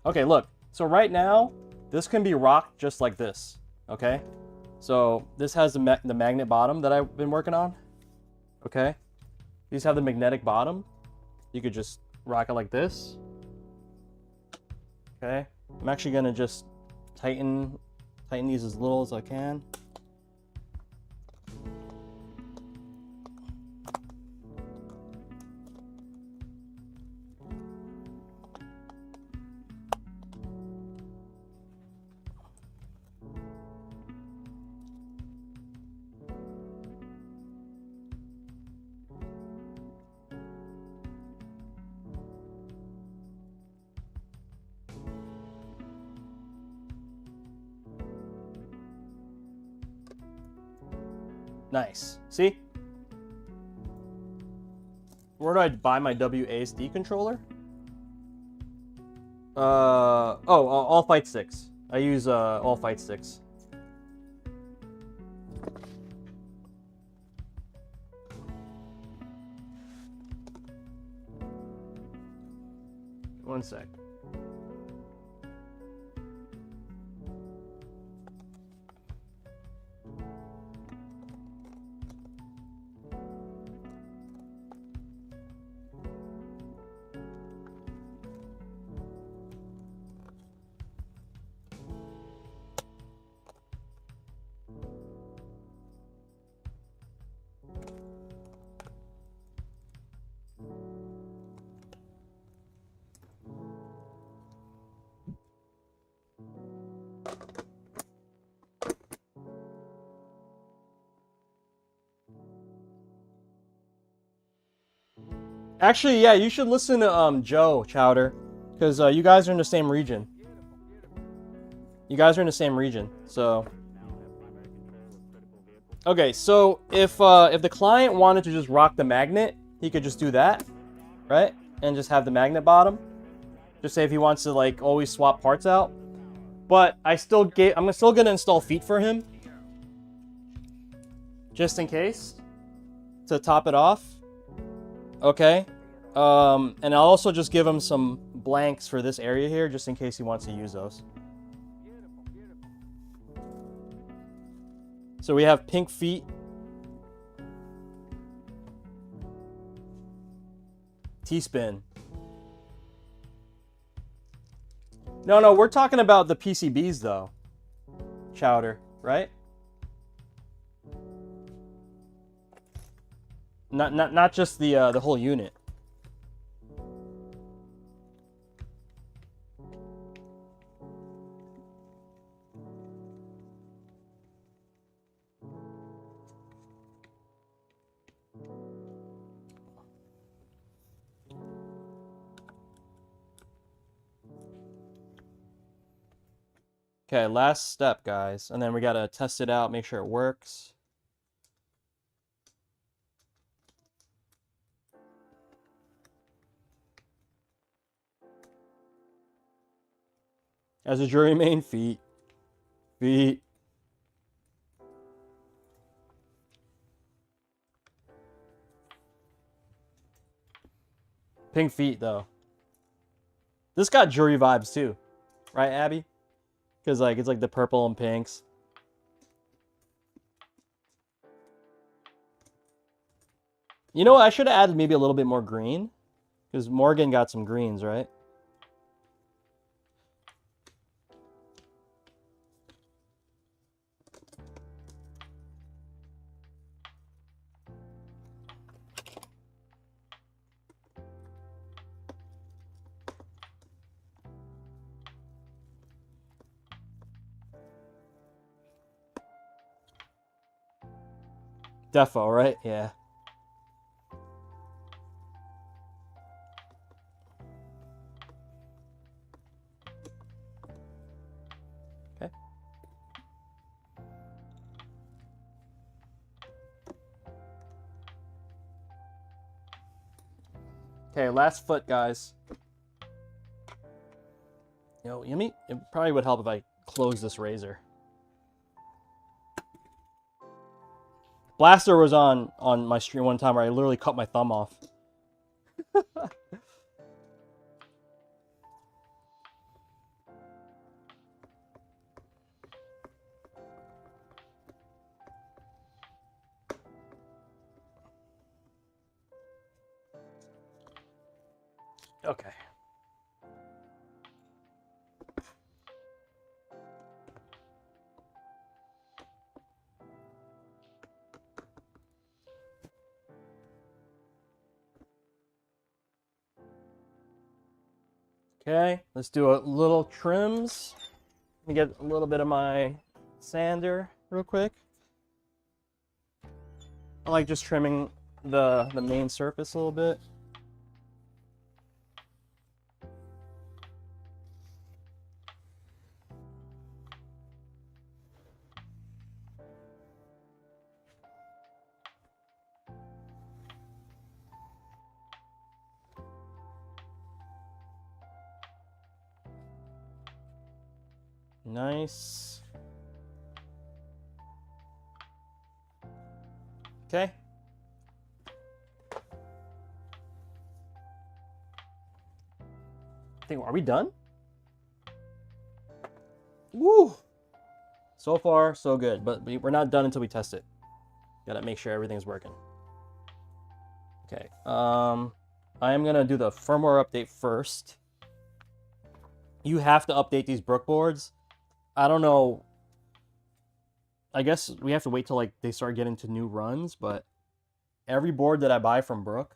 okay, look. So right now, this can be rocked just like this, okay? So this has the magnet bottom that I've been working on, okay? These have the magnetic bottom. You could just rock it like this, okay? I'm actually gonna just tighten these as little as I can. Nice. See? Where do I buy my WASD controller? All Fightsticks. I use all Fightsticks. One sec. Actually, yeah, you should listen to Joe Chowder, because you guys are in the same region. You guys are in the same region, so. Okay, so if the client wanted to just rock the magnet, he could just do that, right? And just have the magnet bottom. Just say if he wants to like always swap parts out. But I'm still gonna install feet for him, just in case, to top it off. Okay. And I'll also just give him some blanks for this area here, just in case he wants to use those. So we have pink feet. T-spin. No, we're talking about the PCBs though. Chowder, right? Not just the whole unit. Okay, last step, guys. And then we gotta test it out, make sure it works. As a jury main, feet. Feet. Pink feet, though. This got jury vibes, too. Right, Abby? Because, like, it's like the purple and pinks. You know what? I should have added maybe a little bit more green. Because Morrigan got some greens, right? Defo, right? Yeah. Okay. Okay, last foot, guys. Yo, Yummy, it probably would help if I close this razor. Blaster was on my stream one time where I literally cut my thumb off. Okay. Okay, let's do a little trims. Let me get a little bit of my sander real quick. I like just trimming the main surface a little bit. Nice. Okay. Are we done? Woo! So far, so good. But we're not done until we test it. Gotta make sure everything's working. Okay. I am gonna do the firmware update first. You have to update these Brook boards. I don't know. I guess we have to wait till like they start getting to new runs, but every board that I buy from Brook,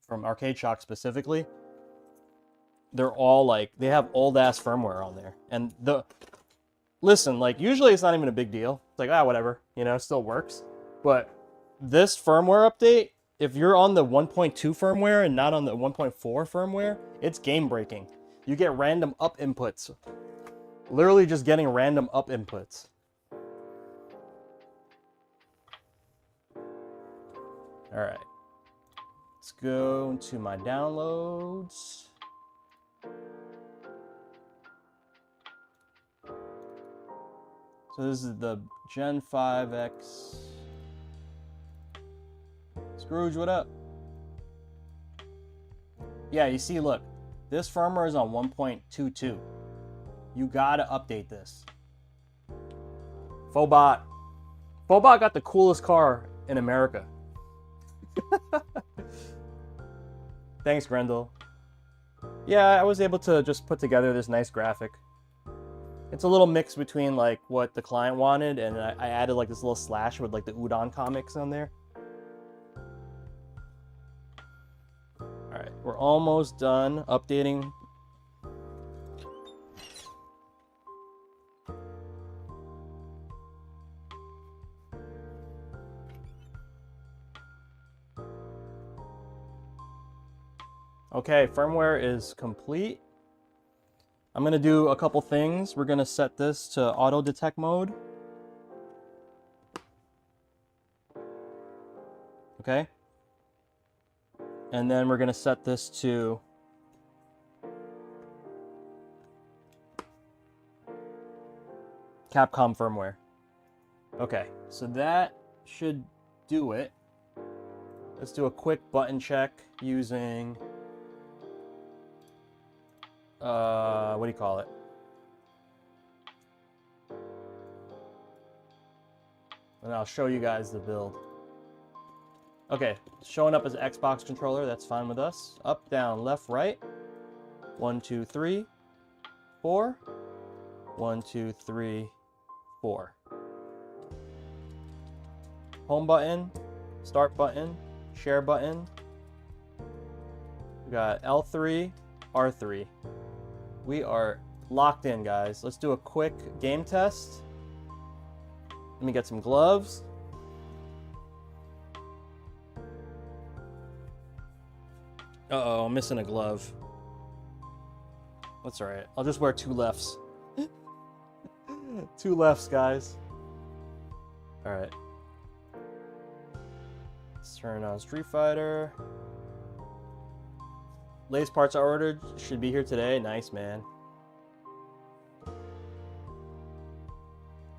from Arcade Shock specifically, they're all like, they have old ass firmware on there. And listen, like usually it's not even a big deal. It's like, whatever, you know, it still works. But this firmware update, if you're on the 1.2 firmware and not on the 1.4 firmware, it's game breaking. You get random up inputs. Literally just getting random up inputs. All right. Let's go into my downloads. So this is the Gen 5X. Scrooge, what up? Yeah, you see, look. This firmware is on 1.22. You gotta update this. Phobot. Phobot got the coolest car in America. Thanks, Grendel. Yeah, I was able to just put together this nice graphic. It's a little mix between like what the client wanted, and I added like this little slash with like the Udon comics on there. All right, we're almost done updating. Okay, firmware is complete. I'm going to do a couple things. We're going to set this to auto detect mode. Okay. And then we're going to set this to Capcom firmware. Okay, so that should do it. Let's do a quick button check using what do you call it? And I'll show you guys the build. Okay, showing up as an Xbox controller, that's fine with us. Up, down, left, right. 1, 2, 3, 4. 1, 2, 3, 4. Home button, start button, share button. We got L3, R3. We are locked in, guys. Let's do a quick game test. Let me get some gloves. Uh-oh, I'm missing a glove. That's all right. I'll just wear 2 lefts. 2 lefts, guys. All right. Let's turn on Street Fighter. Latest parts I ordered should be here today. Nice, man.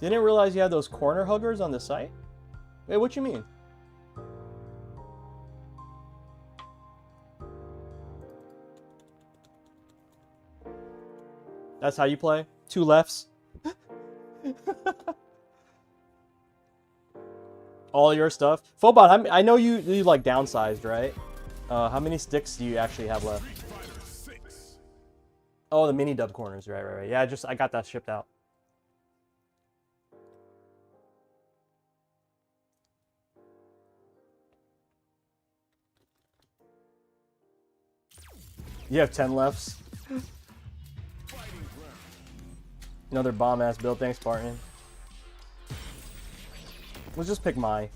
Didn't realize you had those corner huggers on the site. Wait, what you mean? That's how you play? 2 lefts? All your stuff? Phobot, I know you like downsized, right? How many sticks do you actually have left? Oh, the mini dub corners, right. Yeah, I got that shipped out. You have 10 lefts. Another bomb ass build. Thanks, Spartan. Let's just pick Mai.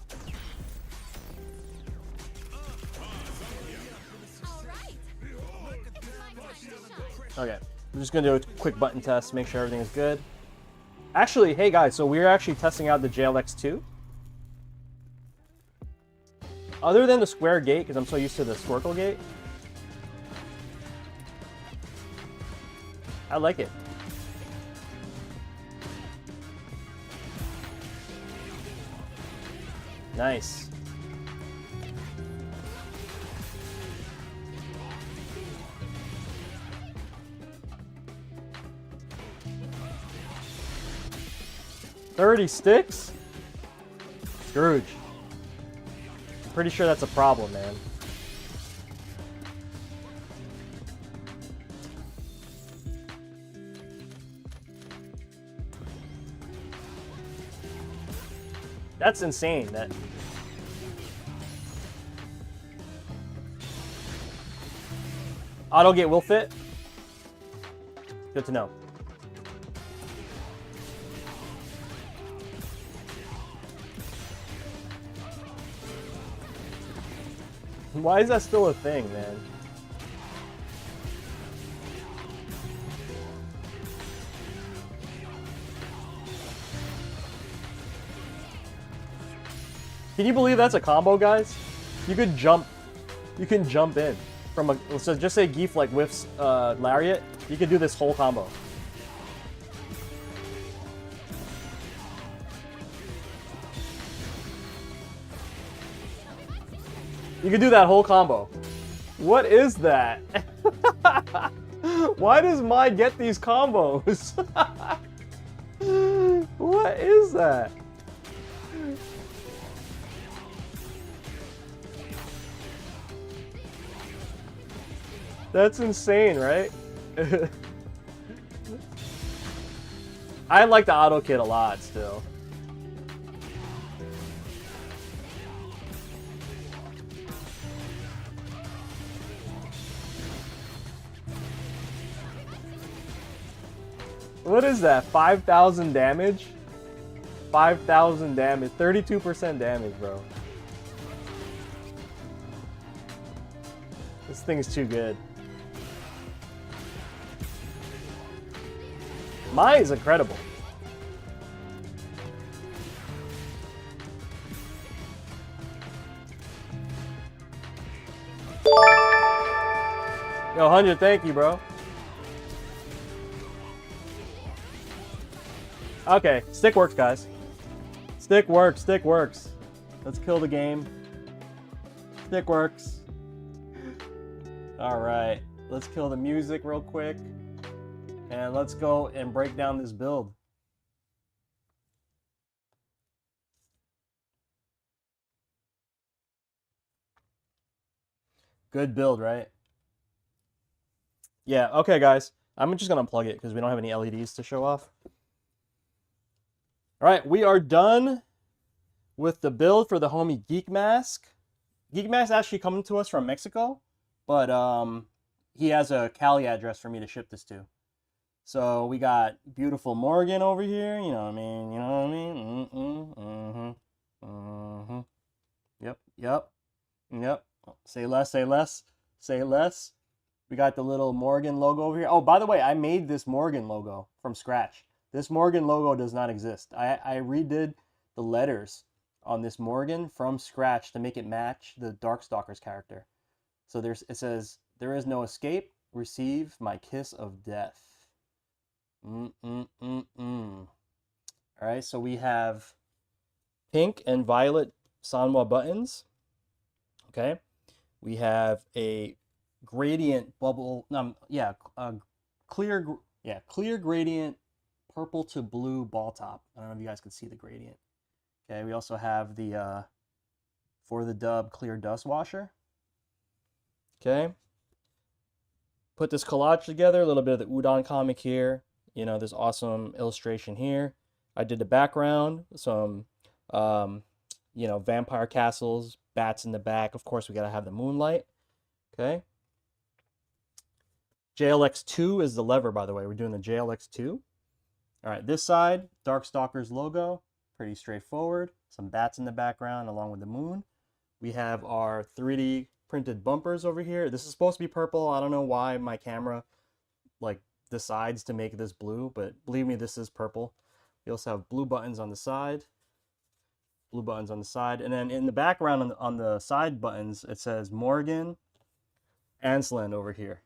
Okay, we're just gonna do a quick button test, make sure everything is good. Actually, hey guys, so we're actually testing out the JLX2. Other than the square gate, because I'm so used to the Squircle gate, I like it. Nice. $30 sticks? Scrooge. I'm pretty sure that's a problem, man. That's insane. That auto gate will fit. Good to know. Why is that still a thing, man? Can you believe that's a combo, guys? You could jump. You can jump in from a. So just say Geef like whiffs Lariat. You could do this whole combo. You could do that whole combo. What is that? Why does Mai get these combos? What is that? That's insane, right? I like the auto kit a lot still. What is that? 5,000 damage? 5,000 damage. 32% damage, bro. This thing's too good. Mine is incredible. Yo, 100, thank you, bro. Okay, stick works, guys. Stick works, stick works. Let's kill the game. Stick works. All right, let's kill the music real quick. And let's go and break down this build. Good build, right? Yeah, okay, guys. I'm just going to unplug it because we don't have any LEDs to show off. All right, we are done with the build for the homie Geek Mask. Geek Mask actually coming to us from Mexico, but he has a Cali address for me to ship this to. So we got beautiful Morrigan over here, you know what I mean, you know what I mean? Yep. Say less, say less, say less. We got the little Morrigan logo over here. Oh, by the way, I made this Morrigan logo from scratch. This Morrigan logo does not exist. I redid the letters on this Morrigan from scratch to make it match the Darkstalkers character. So it says, "There is no escape. Receive my kiss of death." All right, so we have pink and violet Sanwa buttons. Okay, we have a gradient bubble. Clear gradient purple to blue ball top. I don't know if you guys can see the gradient. Okay, we also have the for the dub clear dust washer. Okay, put this collage together. A little bit of the Udon comic here. You know, this awesome illustration here. I did the background, some vampire castles, bats in the back. Of course, we gotta have the moonlight. Okay. JLX2 is the lever, by the way. We're doing the JLX2. All right, this side, Darkstalkers logo, pretty straightforward. Some bats in the background along with the moon. We have our 3D printed bumpers over here. This is supposed to be purple. I don't know why my camera decides to make this blue, but believe me, this is purple. We also have blue buttons on the side. Blue buttons on the side. And then in the background on the side buttons, it says Morrigan Ansland over here.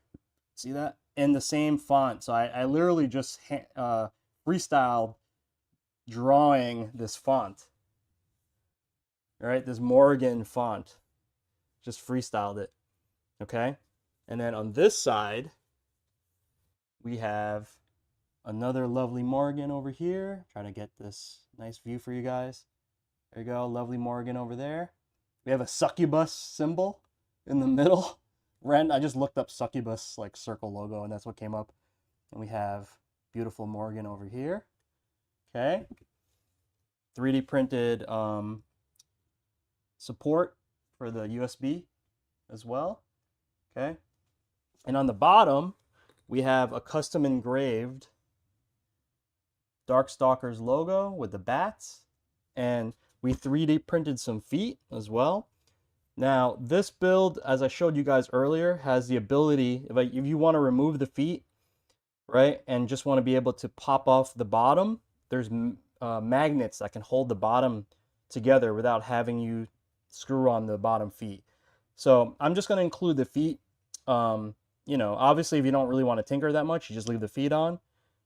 See that? In the same font. So I literally just freestyled drawing this font. All right, this Morrigan font. Just freestyled it. Okay? And then on this side, we have another lovely Morrigan over here. Try to get this nice view for you guys. There you go, lovely Morrigan over there. We have a succubus symbol in the middle. I just looked up succubus circle logo and that's what came up. And we have beautiful Morrigan over here. Okay. 3D printed support for the USB as well. Okay. And on the bottom, we have a custom engraved Darkstalkers logo with the bats. And we 3D printed some feet as well. Now, this build, as I showed you guys earlier, has the ability, if you want to remove the feet, right, and just want to be able to pop off the bottom, there's magnets that can hold the bottom together without having you screw on the bottom feet. So I'm just going to include the feet. Obviously, if you don't really want to tinker that much, you just leave the feet on.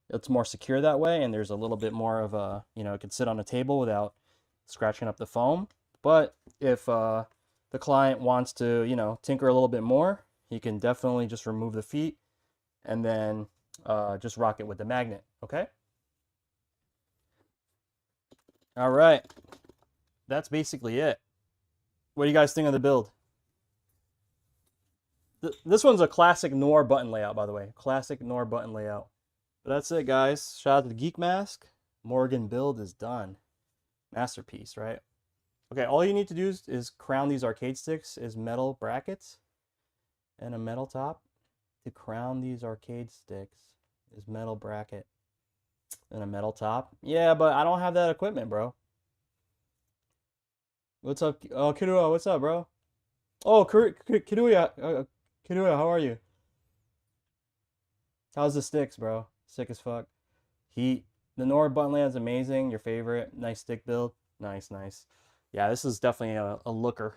It's more secure that way, and there's a little bit more of a, it can sit on a table without scratching up the foam. But if the client wants to, tinker a little bit more, he can definitely just remove the feet and then just rock it with the magnet, okay? All right, that's basically it. What do you guys think of the build? This one's a classic Noir button layout, by the way. Classic Noir button layout. But that's it, guys. Shout out to the Geek Mask. Morrigan build is done. Masterpiece, right? Okay, all you need to do is crown these arcade sticks is metal brackets and a metal top. To crown these arcade sticks is metal bracket and a metal top. Yeah, but I don't have that equipment, bro. What's up? Oh, Kidua, what's up, bro? Oh, Kiduya, Kiduya, how are you? How's the sticks, bro? Sick as fuck. Heat. The Nord Buntland's amazing. Your favorite. Nice stick build. Nice, nice. Yeah, this is definitely a looker.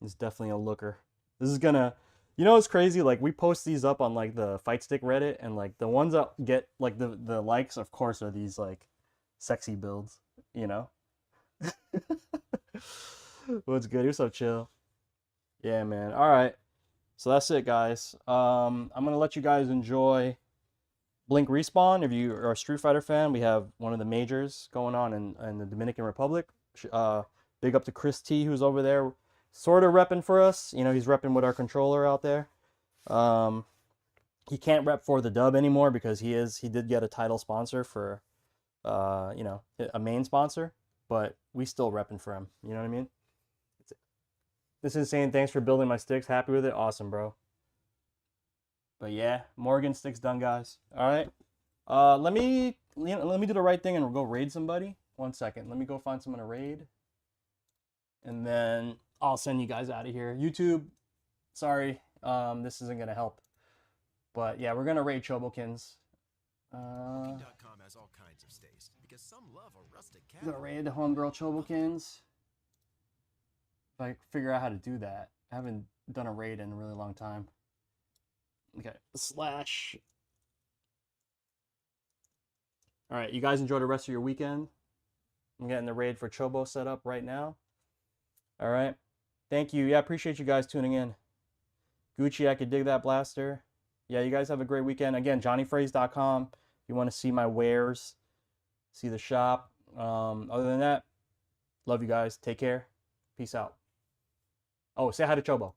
It's definitely a looker. This is gonna, you know what's crazy? Like we post these up on like the Fightstick Reddit, and like the ones that get like the likes, of course, are these like sexy builds, you know? What's good? You're so chill. Yeah, man. All right. So that's it, guys. I'm gonna let you guys enjoy Blink Respawn. If you are a Street Fighter fan, we have one of the majors going on in the Dominican Republic. Big up to Chris T, who's over there, sort of repping for us. You know, he's repping with our controller out there. He can't rep for the dub anymore because he did get a title sponsor for, you know, a main sponsor, but we still repping for him. You know what I mean? This is saying thanks for building my sticks. Happy with it. Awesome, bro. But yeah, Morrigan sticks done, guys. All right. Let me do the right thing and go raid somebody. 1 second. Let me go find someone to raid, and then I'll send you guys out of here. YouTube, sorry, this isn't gonna help. But yeah, we're gonna raid Chobokins. Cooking.com has all kinds of stays because some love a rustic cat. Gonna raid the homegirl Chobokins. If I figure out how to do that, I haven't done a raid in a really long time. Okay, slash. All right, you guys enjoy the rest of your weekend. I'm getting the raid for Chobo set up right now. All right, thank you. Yeah, appreciate you guys tuning in. Gucci, I could dig that blaster. Yeah, you guys have a great weekend. Again, jonyfraze.com. If you want to see my wares, see the shop. Other than that, love you guys. Take care. Peace out. Oh, say hi to Chobo.